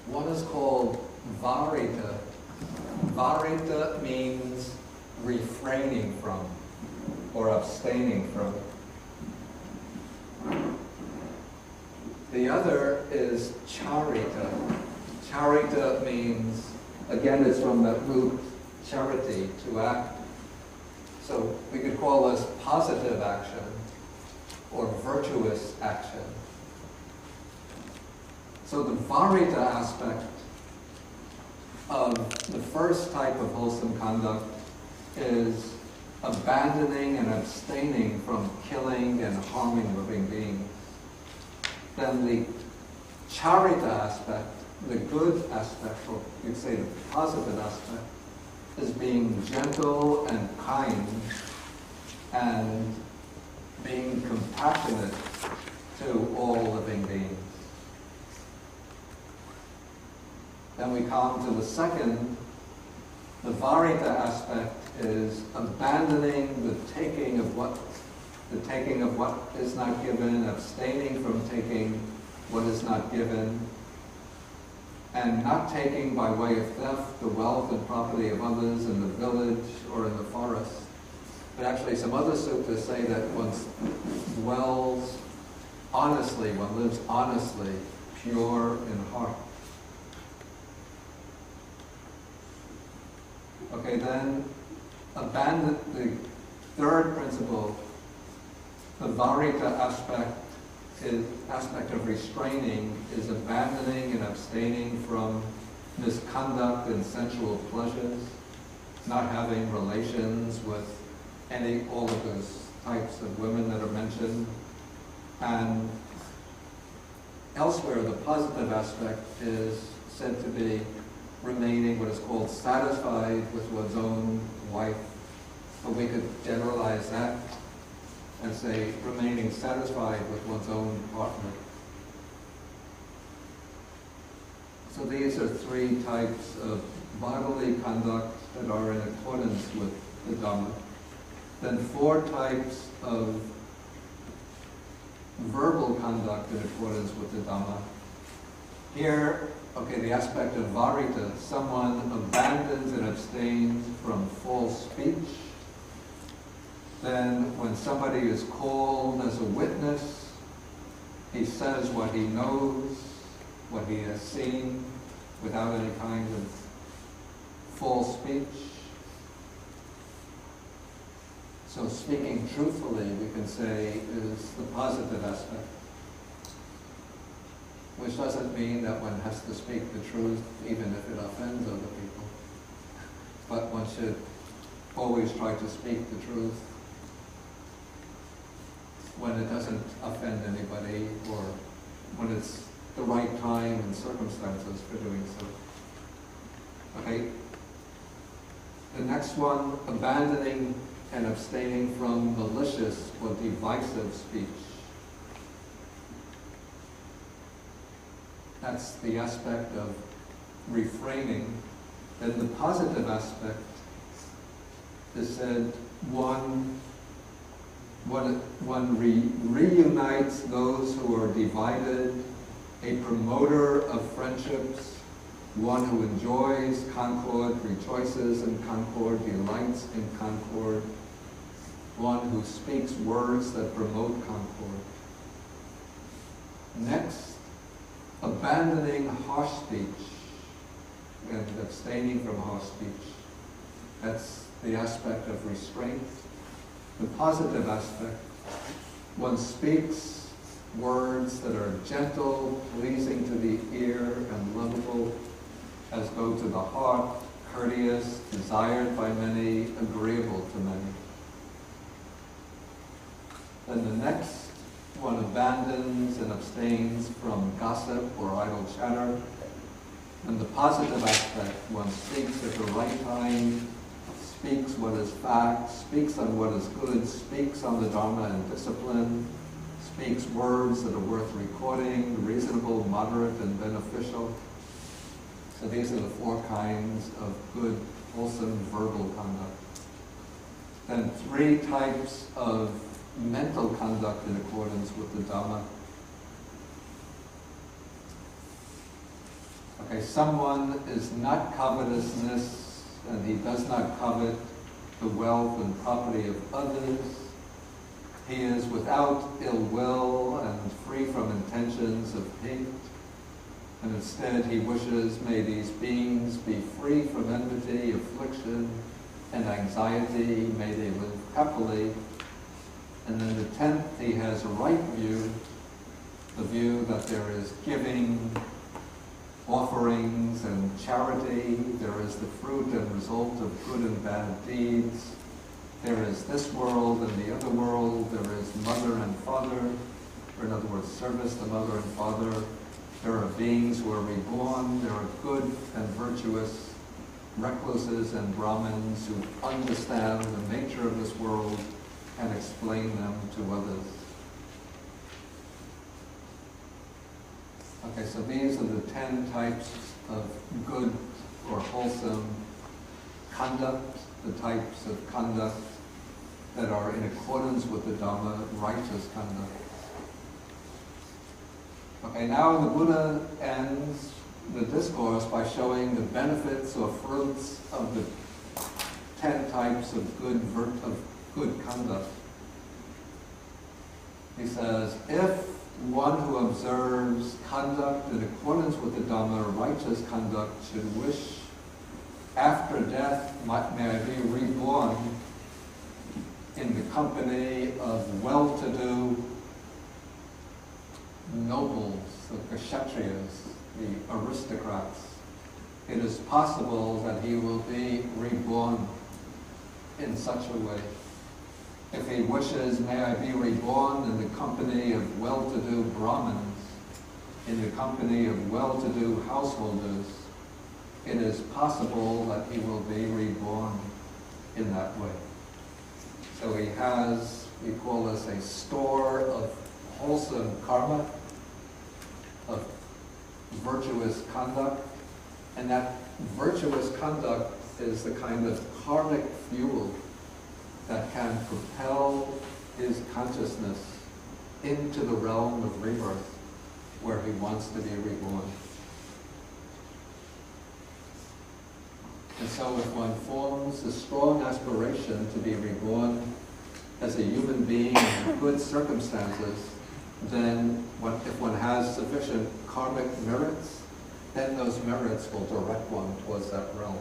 S1: One is called varita. Varita means refraining from or abstaining from. The other is charita. Charita means, again, it's from the root charity, to act. So we could call this positive action or virtuous action. So the varita aspect of the first type of wholesome conduct is abandoning and abstaining from killing and harming living beings. Then the charita aspect, the good aspect, or you'd say the positive aspect, is being gentle and kind and being compassionate to all living beings. Then we come to the second. The varita aspect is abandoning the taking of what is not given, abstaining from taking what is not given, and not taking by way of theft the wealth and property of others in the village or in the forest. But actually some other suttas say that one dwells honestly, one lives honestly, pure in heart. Okay, then abandon the third principle. The varita aspect of restraining is abandoning and abstaining from misconduct and sensual pleasures, not having relations with all of those types of women that are mentioned. And elsewhere, the positive aspect is said to be remaining what is called satisfied with one's own wife. But we could generalize that and say remaining satisfied with one's own partner. So these are three types of bodily conduct that are in accordance with the Dhamma. Then four types of verbal conduct in accordance with the Dhamma. Here, okay, the aspect of varita, someone abandons and abstains from false speech. Then when somebody is called as a witness, he says what he knows, what he has seen, without any kind of false speech. So speaking truthfully, we can say, is the positive aspect. Which doesn't mean that one has to speak the truth even if it offends other people. But one should always try to speak the truth when it doesn't offend anybody or when it's the right time and circumstances for doing so. Okay, The next one, abandoning and abstaining from malicious or divisive speech. That's the aspect of refraining. Then the positive aspect is said one reunites those who are divided, a promoter of friendships, one who enjoys concord, rejoices in concord, delights in concord, one who speaks words that promote concord. Next, abandoning harsh speech and abstaining from harsh speech. That's the aspect of restraint. The positive aspect, one speaks words that are gentle, pleasing to the ear, and lovable, as go to the heart, courteous, desired by many, agreeable to many. Then the next one abandons and abstains from gossip or idle chatter. And the positive aspect, one speaks at the right time, speaks what is fact, speaks on what is good, speaks on the Dharma and discipline, speaks words that are worth recording, reasonable, moderate, and beneficial. So these are the 4 kinds of good, wholesome verbal conduct. Then 3 types of mental conduct in accordance with the Dhamma. Okay, someone is not covetousness, and he does not covet the wealth and property of others. He is without ill will and free from intentions of hate. And instead he wishes, may these beings be free from enmity, affliction, and anxiety. May they live happily. And then the 10th, he has a right view, the view that there is giving, offerings, and charity. There is the fruit and result of good and bad deeds. There is this world and the other world. There is mother and father, or in other words, service to mother and father. There are beings who are reborn. There are good and virtuous recluses and Brahmins who understand the nature of this world and explain them to others. Okay, so these are the 10 types of good or wholesome conduct, the types of conduct that are in accordance with the Dhamma, righteous conduct. Okay, now the Buddha ends the discourse by showing the benefits or fruits of the 10 types of good conduct. He says, if one who observes conduct in accordance with the Dhamma, righteous conduct, should wish after death, may I be reborn in the company of well-to-do nobles, the kshatriyas, the aristocrats, it is possible that he will be reborn in such a way. If he wishes, may I be reborn in the company of well-to-do Brahmins, in the company of well-to-do householders, it is possible that he will be reborn in that way. So he has, we call this a store of wholesome karma, of virtuous conduct, and that virtuous conduct is the kind of karmic fuel that can propel his consciousness into the realm of rebirth, where he wants to be reborn. And so if one forms a strong aspiration to be reborn as a human being in good circumstances, then if one has sufficient karmic merits, then those merits will direct one towards that realm.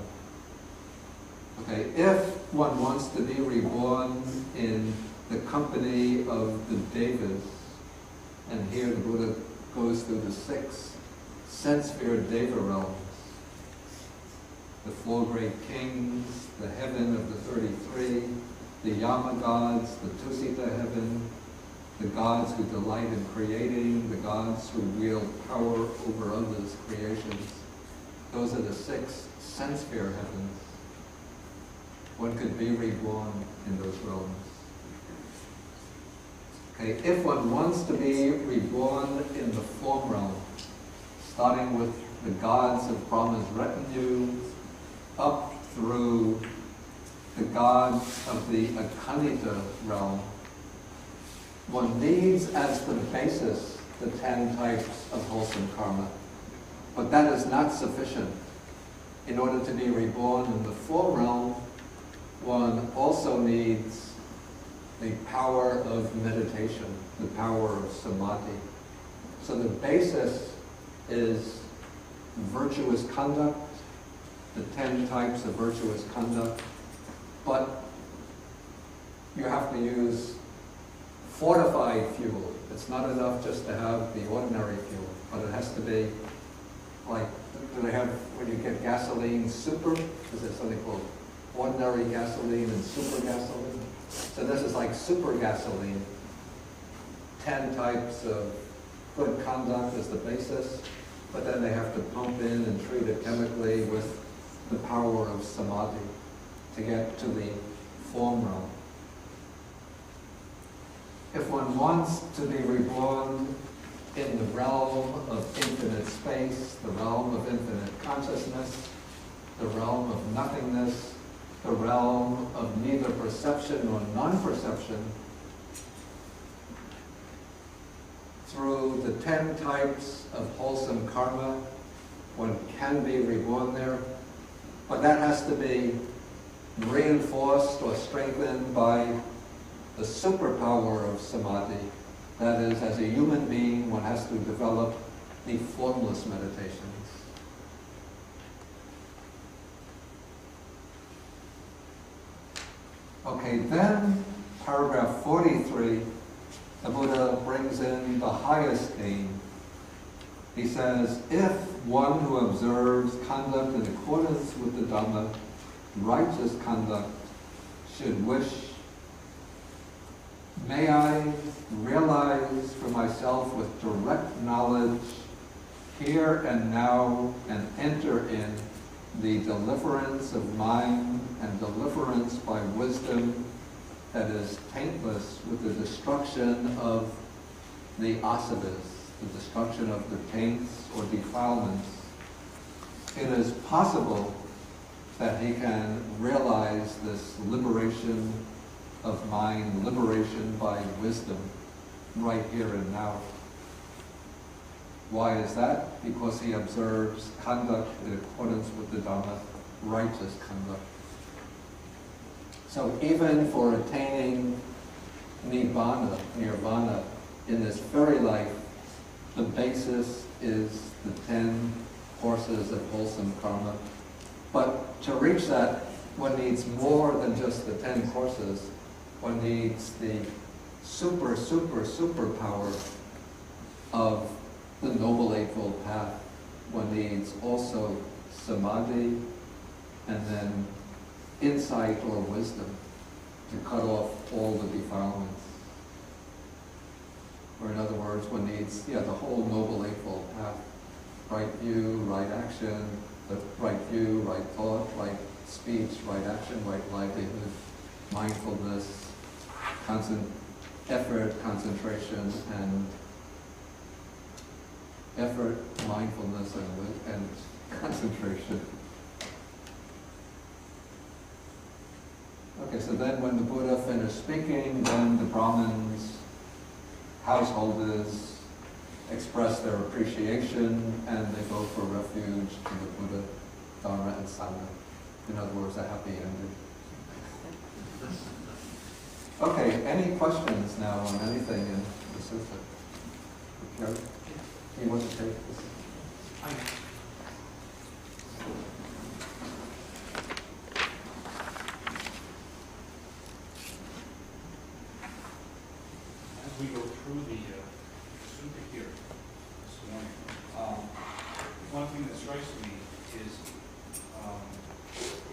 S1: Okay, if one wants to be reborn in the company of the devas, and here the Buddha goes through the 6 sense-sphere deva realms, the 4 great kings, the heaven of the 33, the Yama gods, the Tusita heaven, the gods who delight in creating, the gods who wield power over others' creations. Those are the 6 sense-sphere heavens. one could be reborn in those realms. Okay, if one wants to be reborn in the form realm, starting with the gods of Brahma's retinue, up through the gods of the Akanita realm, one needs as the basis the 10 types of wholesome karma. But that is not sufficient. In order to be reborn in the form realm, one also needs the power of meditation, the power of samadhi. So the basis is virtuous conduct, the 10 types of virtuous conduct, but you have to use fortified fuel. It's not enough just to have the ordinary fuel, but it has to be like, do they have, when you get gasoline, super? Is there something called ordinary gasoline and super gasoline? So this is like super gasoline. 10 types of good conduct is the basis, but then they have to pump in and treat it chemically with the power of samadhi to get to the form realm. If one wants to be reborn in the realm of infinite space, the realm of infinite consciousness, the realm of nothingness, the realm of neither perception nor non-perception, through the 10 types of wholesome karma, one can be reborn there, but that has to be reinforced or strengthened by the superpower of samadhi. That is, as a human being, one has to develop the formless meditations. Okay, then paragraph 43, the Buddha brings in the highest aim. He says, if one who observes conduct in accordance with the Dhamma, righteous conduct, should wish, may I realize for myself with direct knowledge, here and now, and enter in the deliverance of mind and deliverance by wisdom that is taintless with the destruction of the asavas, the destruction of the taints or defilements, it is possible that he can realize this liberation of mind, liberation by wisdom, right here and now. Why is that? Because he observes conduct in accordance with the Dhamma, righteous conduct. So even for attaining nibbana, nirvana, in this very life, the basis is the 10 courses of wholesome karma. But to reach that, one needs more than just the 10 courses. One needs the super power of the Noble Eightfold Path. One needs also samadhi and then insight or wisdom to cut off all the defilements. Or in other words, one needs the whole Noble Eightfold Path. Right view, right action, the right view, right thought, right speech, right action, right livelihood, mindfulness, effort, concentration, and effort, mindfulness, and concentration. Okay, so then when the Buddha finished speaking, then the Brahmins, householders, express their appreciation and they go for refuge to the Buddha, Dharma, and Sangha. In other words, a happy ending. Okay, any questions now on anything in the Sutta? Gary, do you want to take this?
S6: As we go through the Sutta here this morning, one thing that strikes me is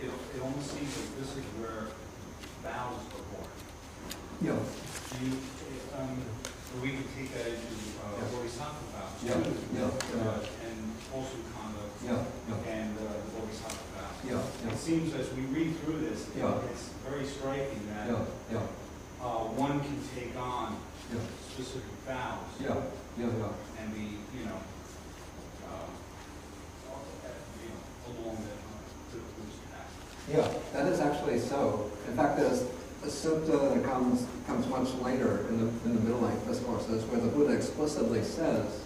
S6: it almost seems that this is where vows are born.
S1: Yeah.
S6: We can take that into bodhisattva vows
S1: Yeah.
S6: too,
S1: Yeah.
S6: and wholesome conduct,
S1: Yeah.
S6: and the bodhisattva vows.
S1: Yeah.
S6: It seems as we read through this,
S1: Yeah.
S6: it's very striking that
S1: Yeah, yeah,
S6: one can take on
S1: yeah,
S6: specific vows
S1: yeah, yeah.
S6: and be, along the Buddhist path.
S1: Yeah, that is actually so. In fact, there's a sutta that comes much later in the middle-length discourses where the Buddha explicitly says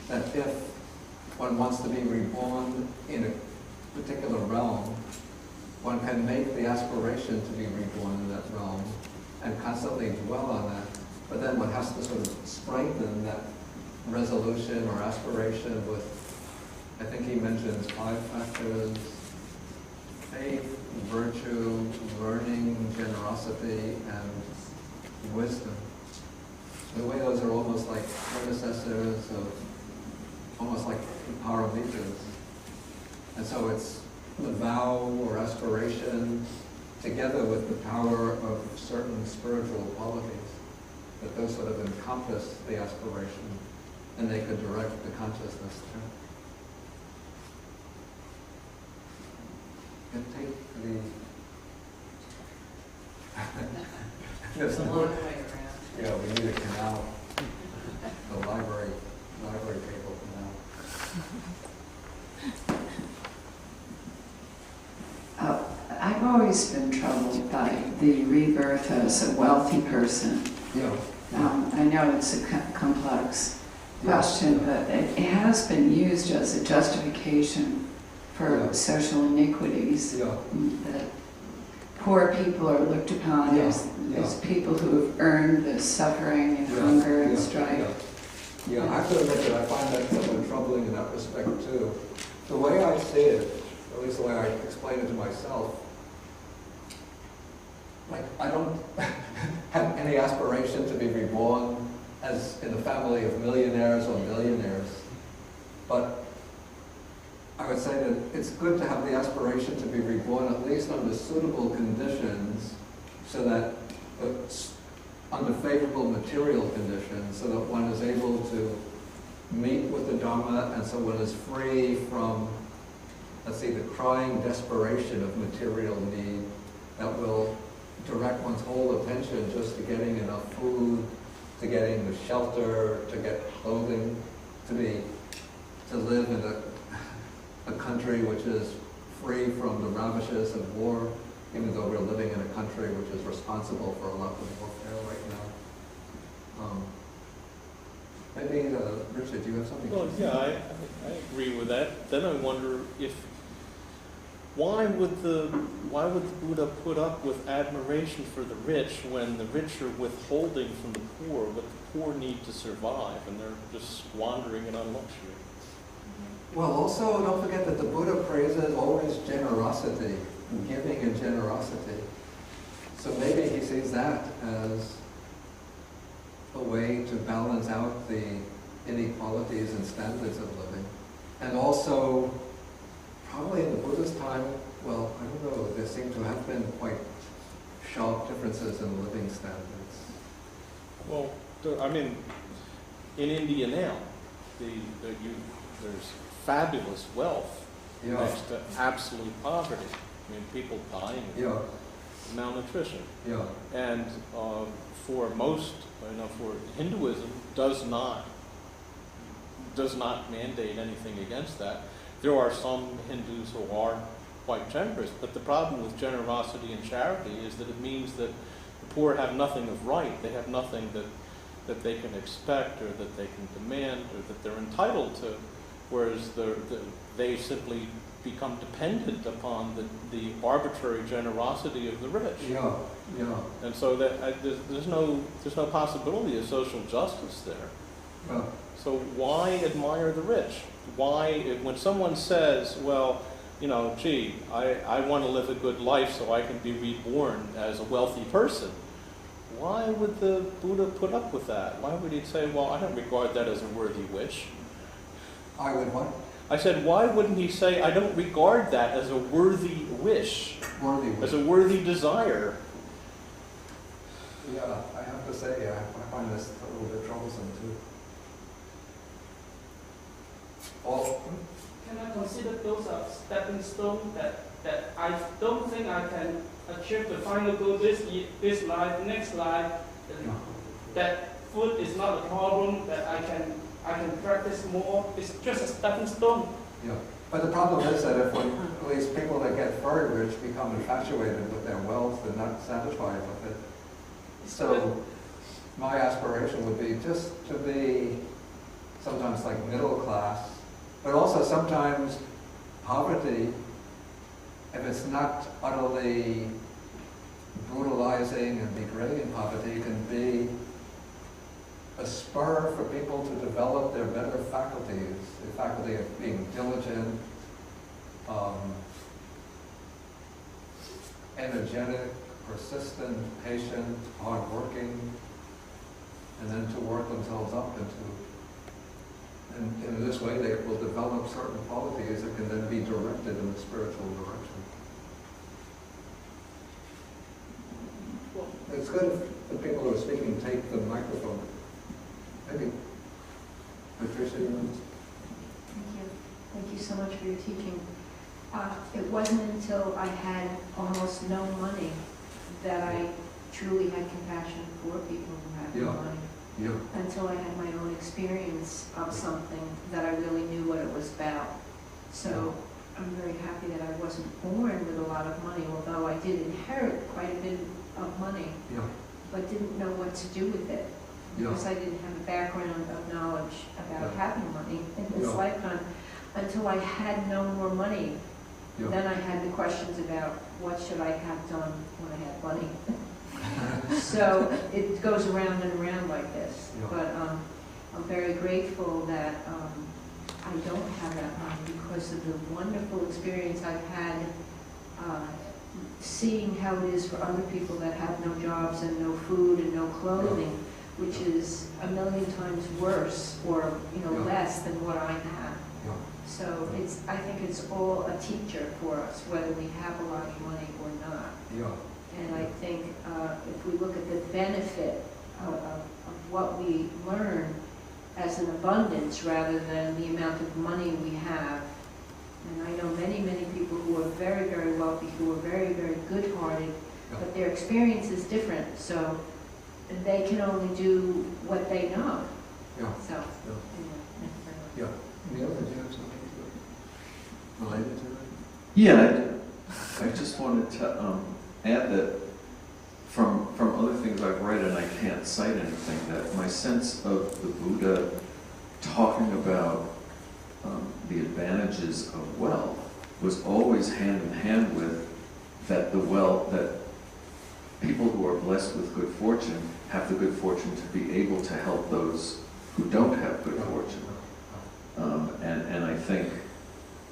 S1: that if one wants to be reborn in a particular realm, one can make the aspiration to be reborn in that realm and constantly dwell on that, but then one has to sort of strengthen that resolution or aspiration with, I think he mentions 5 factors: faith, virtue, learning, generosity, and wisdom. In a way, those are almost like predecessors of, almost like paramitas. And so it's the vow or aspiration together with the power of certain spiritual qualities, that those sort of encompass the aspiration and they could direct the consciousness through. And take the...
S2: It's a long way around.
S1: Yeah, we need a canal, the library table canal.
S7: I've always been troubled by the rebirth as a wealthy person.
S1: Yeah.
S7: I know it's a complex question,
S1: Yeah.
S7: but it has been used as a justification for
S1: Yeah.
S7: social iniquities.
S1: Yeah.
S7: That poor people are looked upon
S1: Yeah.
S7: as people who have earned the suffering and hunger and strife.
S1: Yeah, I have to admit that I find that somewhat troubling in that respect too. The way I see it, at least the way I explain it to myself, like I don't have any aspiration to be reborn as in a family of millionaires or millionaires, but I would say that it's good to have the aspiration to be reborn at least under suitable conditions, so that under favorable material conditions, so that one is able to meet with the Dharma, and so one is free from, let's see, the crying desperation of material need that will direct one's whole attention just to getting enough food, to getting the shelter, to get clothing, to live in a country which is free from the ravages of war, even though we're living in a country which is responsible for a lot of warfare right now. Maybe, Richard, do you have something
S3: Well,
S1: to say?
S3: yeah, I agree with that. Then I wonder why would the Buddha put up with admiration for the rich when the rich are withholding from the poor what the poor need to survive, and they're just squandering it on luxury?
S1: Well, also, don't forget that the Buddha praises always generosity, giving and generosity. So maybe he sees that as a way to balance out the inequalities and standards of living. And also, probably in the Buddha's time, well, I don't know, there seem to have been quite sharp differences in living standards.
S3: Well, in India now, there's fabulous wealth next to absolute poverty. I mean, people dying of malnutrition.
S1: Yeah.
S3: And for most, for Hinduism, does not mandate anything against that. There are some Hindus who are quite generous, but the problem with generosity and charity is that it means that the poor have nothing of right. They have nothing that they can expect or that they can demand or that they're entitled to, whereas they simply become dependent upon the arbitrary generosity of the rich.
S1: Yeah, yeah.
S3: And so that there's no possibility of social justice there.
S1: Yeah.
S3: So why admire the rich? Why, when someone says, well, gee, I want to live a good life so I can be reborn as a wealthy person, why would the Buddha put up with that? Why would he say, well, I don't regard that as a worthy wish?
S1: I would what?
S3: I said, why wouldn't he say, I don't regard that as a worthy wish,
S1: Worthy wish.
S3: as a worthy desire?
S1: Yeah, I have to say, I find this a little bit troublesome too.
S8: Can I consider those are stepping stones that I don't think I can achieve the final goal this life, next life. That food is not a problem, that I can practice more. It's just a stepping stone.
S1: Yeah. But the problem is that if at least people that get very rich become infatuated with their wealth and not satisfied with it. So my aspiration would be just to be sometimes like middle class, but also sometimes poverty, if it's not utterly brutalizing and degrading poverty, can be a spur for people to develop their better faculties, the faculty of being diligent, energetic, persistent, patient, hardworking, and then to work themselves up and in this way they will develop certain qualities that can then be directed in a spiritual direction. It's good if the people who are speaking take the microphone. Maybe Patricia, you know?
S9: Thank you. Thank you so much for your teaching. It wasn't until I had almost no money that I truly had compassion for people who had no money.
S1: Yeah.
S9: Until I had my own experience of something that I really knew what it was about. So I'm very happy that I wasn't born with a lot of money, although I did inherit quite a bit of money, but didn't know what to do with it. Because I didn't have a background of knowledge about having money in this lifetime. Until I had no more money, then I had the questions about what should I have done when I had money. So it goes around and around like this. But I'm very grateful that I don't have that money because of the wonderful experience I've had seeing how it is for other people that have no jobs and no food and no clothing, which is a million times worse or less than what I have. So I think it's all a teacher for us, whether we have a lot of money or not. And I think if we look at the benefit of what we learn as an abundance rather than the amount of money we have, and I know many, many people who are very, very wealthy, who are very, very good-hearted, but their experience is different, so they can only do what they know. So,
S1: Neil, did you have something related to it?
S4: Yeah, I just wanted to add that from other things I've read, and I can't cite anything, that my sense of the Buddha talking about the advantages of wealth was always hand in hand with that people who are blessed with good fortune have the good fortune to be able to help those who don't have good fortune. And I think,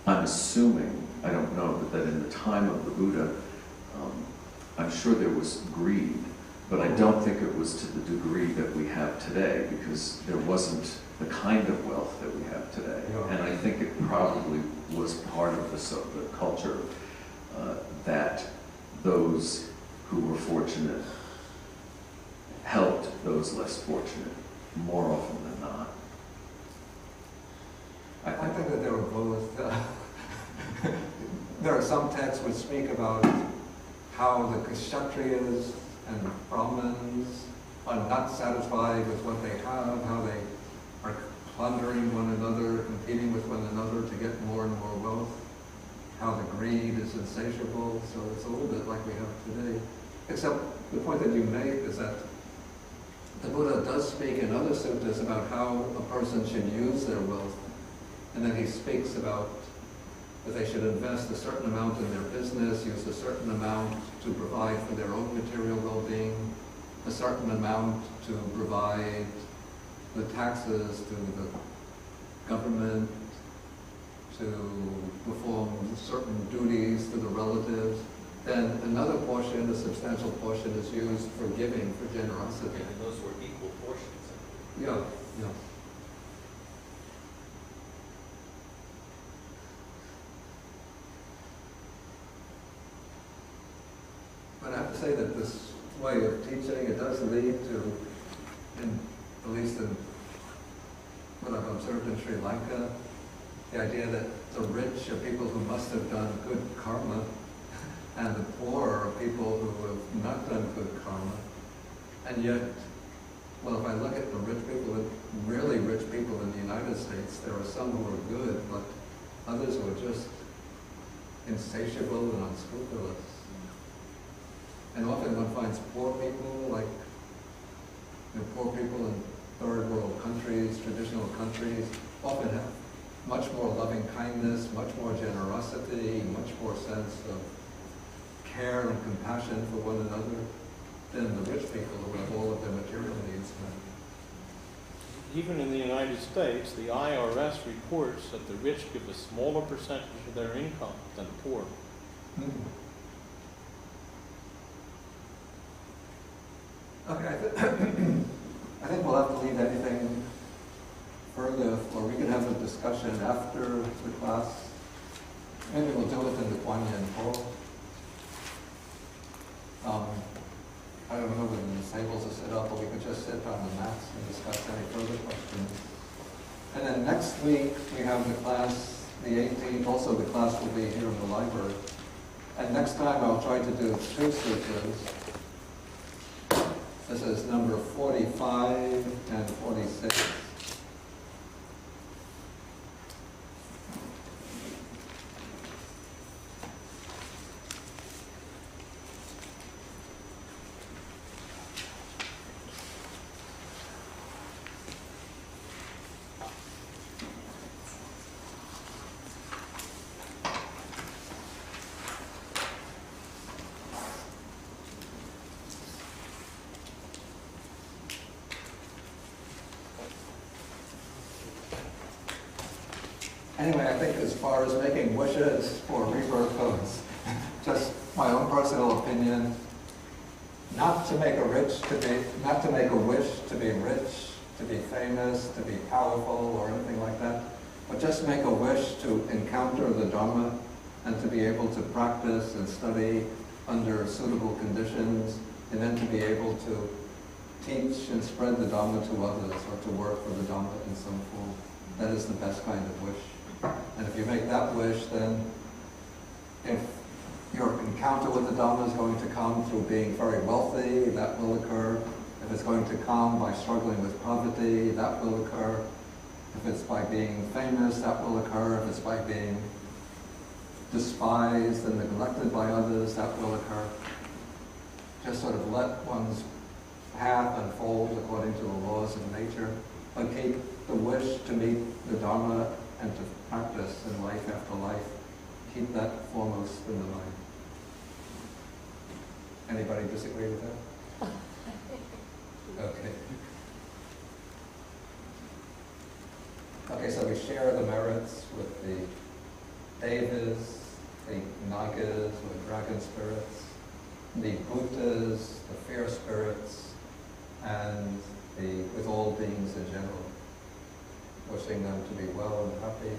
S4: I'm assuming, I don't know, but that in the time of the Buddha, I'm sure there was greed, but I don't think it was to the degree that we have today, because there wasn't the kind of wealth that we have today. And I think it probably was part of the culture that those who were fortunate helped those less fortunate more often than not.
S1: I think that there were both. There are some texts which speak about how the Kshatriyas and Brahmins are not satisfied with what they have, how they are plundering one another, competing with one another to get more and more wealth, how the greed is insatiable. So it's a little bit like we have today. Except the point that you make is that the Buddha does speak in other suttas about how a person should use their wealth. And then he speaks about that they should invest a certain amount in their business, use a certain amount to provide for their own material well-being, a certain amount to provide the taxes to the government, to perform certain duties to the relatives. Then another portion, a substantial portion, is used for giving, for generosity.
S3: And those were equal portions.
S1: Yeah. But I have to say that this way of teaching, it does lead to, at least in what I've observed in Sri Lanka, the idea that the rich are people who must have done good karma, and the poor are people who have not done good karma. And yet, well, if I look at the rich people, really rich people in the United States, there are some who are good, but others who are just insatiable and unscrupulous. And often one finds poor people, like poor people in third world countries, traditional countries, often have much more loving kindness, much more generosity, much more sense of care and compassion for one another than the rich people who have all of their material needs met.
S3: Even in the United States, the IRS reports that the rich give a smaller percentage of their income than the poor.
S1: Okay, I think we'll have to leave anything further, or we can have a discussion after the class. Maybe we'll do it in the Kuan Yin Po. I don't know whether the tables are set up, or we could just sit on the mats and discuss any further questions. And then next week, we have the class, the 18th, also the class will be here in the library. And next time I'll try to do 2 sutras. This is number 45 and 46. Anyway, I think as far as making wishes for rebirth goes, just my own personal opinion, not to make a wish to be rich, to be famous, to be powerful, or anything like that, but just make a wish to encounter the Dharma and to be able to practice and study under suitable conditions, and then to be able to teach and spread the Dharma to others, or to work for the Dharma in some form. That is the best kind of wish. And if you make that wish, then if your encounter with the Dhamma is going to come through being very wealthy, that will occur. If it's going to come by struggling with poverty, that will occur. If it's by being famous, that will occur. If it's by being despised and neglected by others, that will occur. Just sort of let one's path unfold according to the laws of nature, but keep the wish to meet the Dharma and to practice in life after life. Keep that foremost in the mind. Anybody disagree with that? Okay. Okay, so we share the merits with the Devas, the Nagas, or dragon spirits, the Bhutas, the fair spirits, and with all beings in general, wishing them to be well and happy,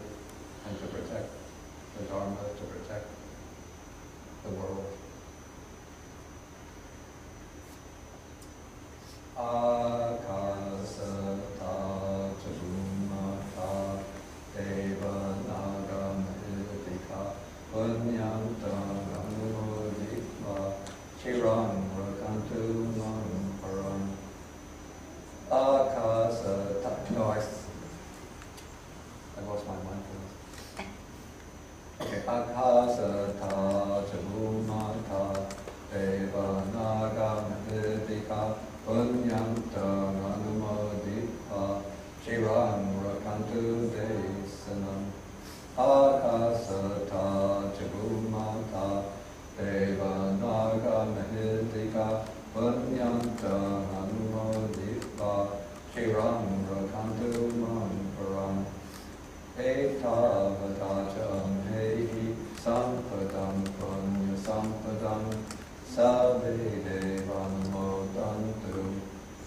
S1: and to protect the Dharma, to protect the world. Akasa ta chabumata deva nagam hidika punyanta ganudikva chiram rakantu manum param. Akasa ta, no, I lost my mindfulness. Okay, akasa ta chabumata deva nagam hidika punyanta ganumodikva chiram rakantu desanam. Akasa ta chabumata deva nagam hidika punyanta ganumodikva chiram rakantu manparam. Eta vatacham hehi sampadam punya sampadam sabbe devan modantu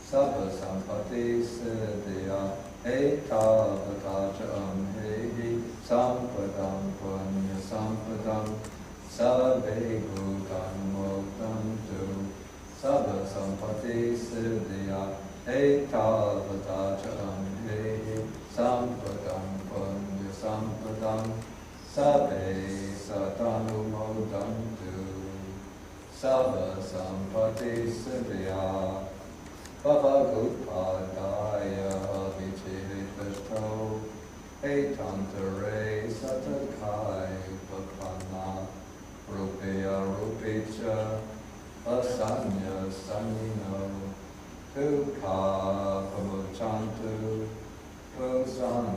S1: sabba sampati siddhya. Eta vatacham hehi sampadam punya sampadam sabbe bhutan modantu sabba sampati siddhya. Eta vatacham hehi sampadam punya sampadam Sabe satanu modantu Sabha sampati siddhya Bhavagupadaya vichirishto Etantare satakai bhakana Rupiya rupicha Asanya sanino Tukha pamuchantu Pusana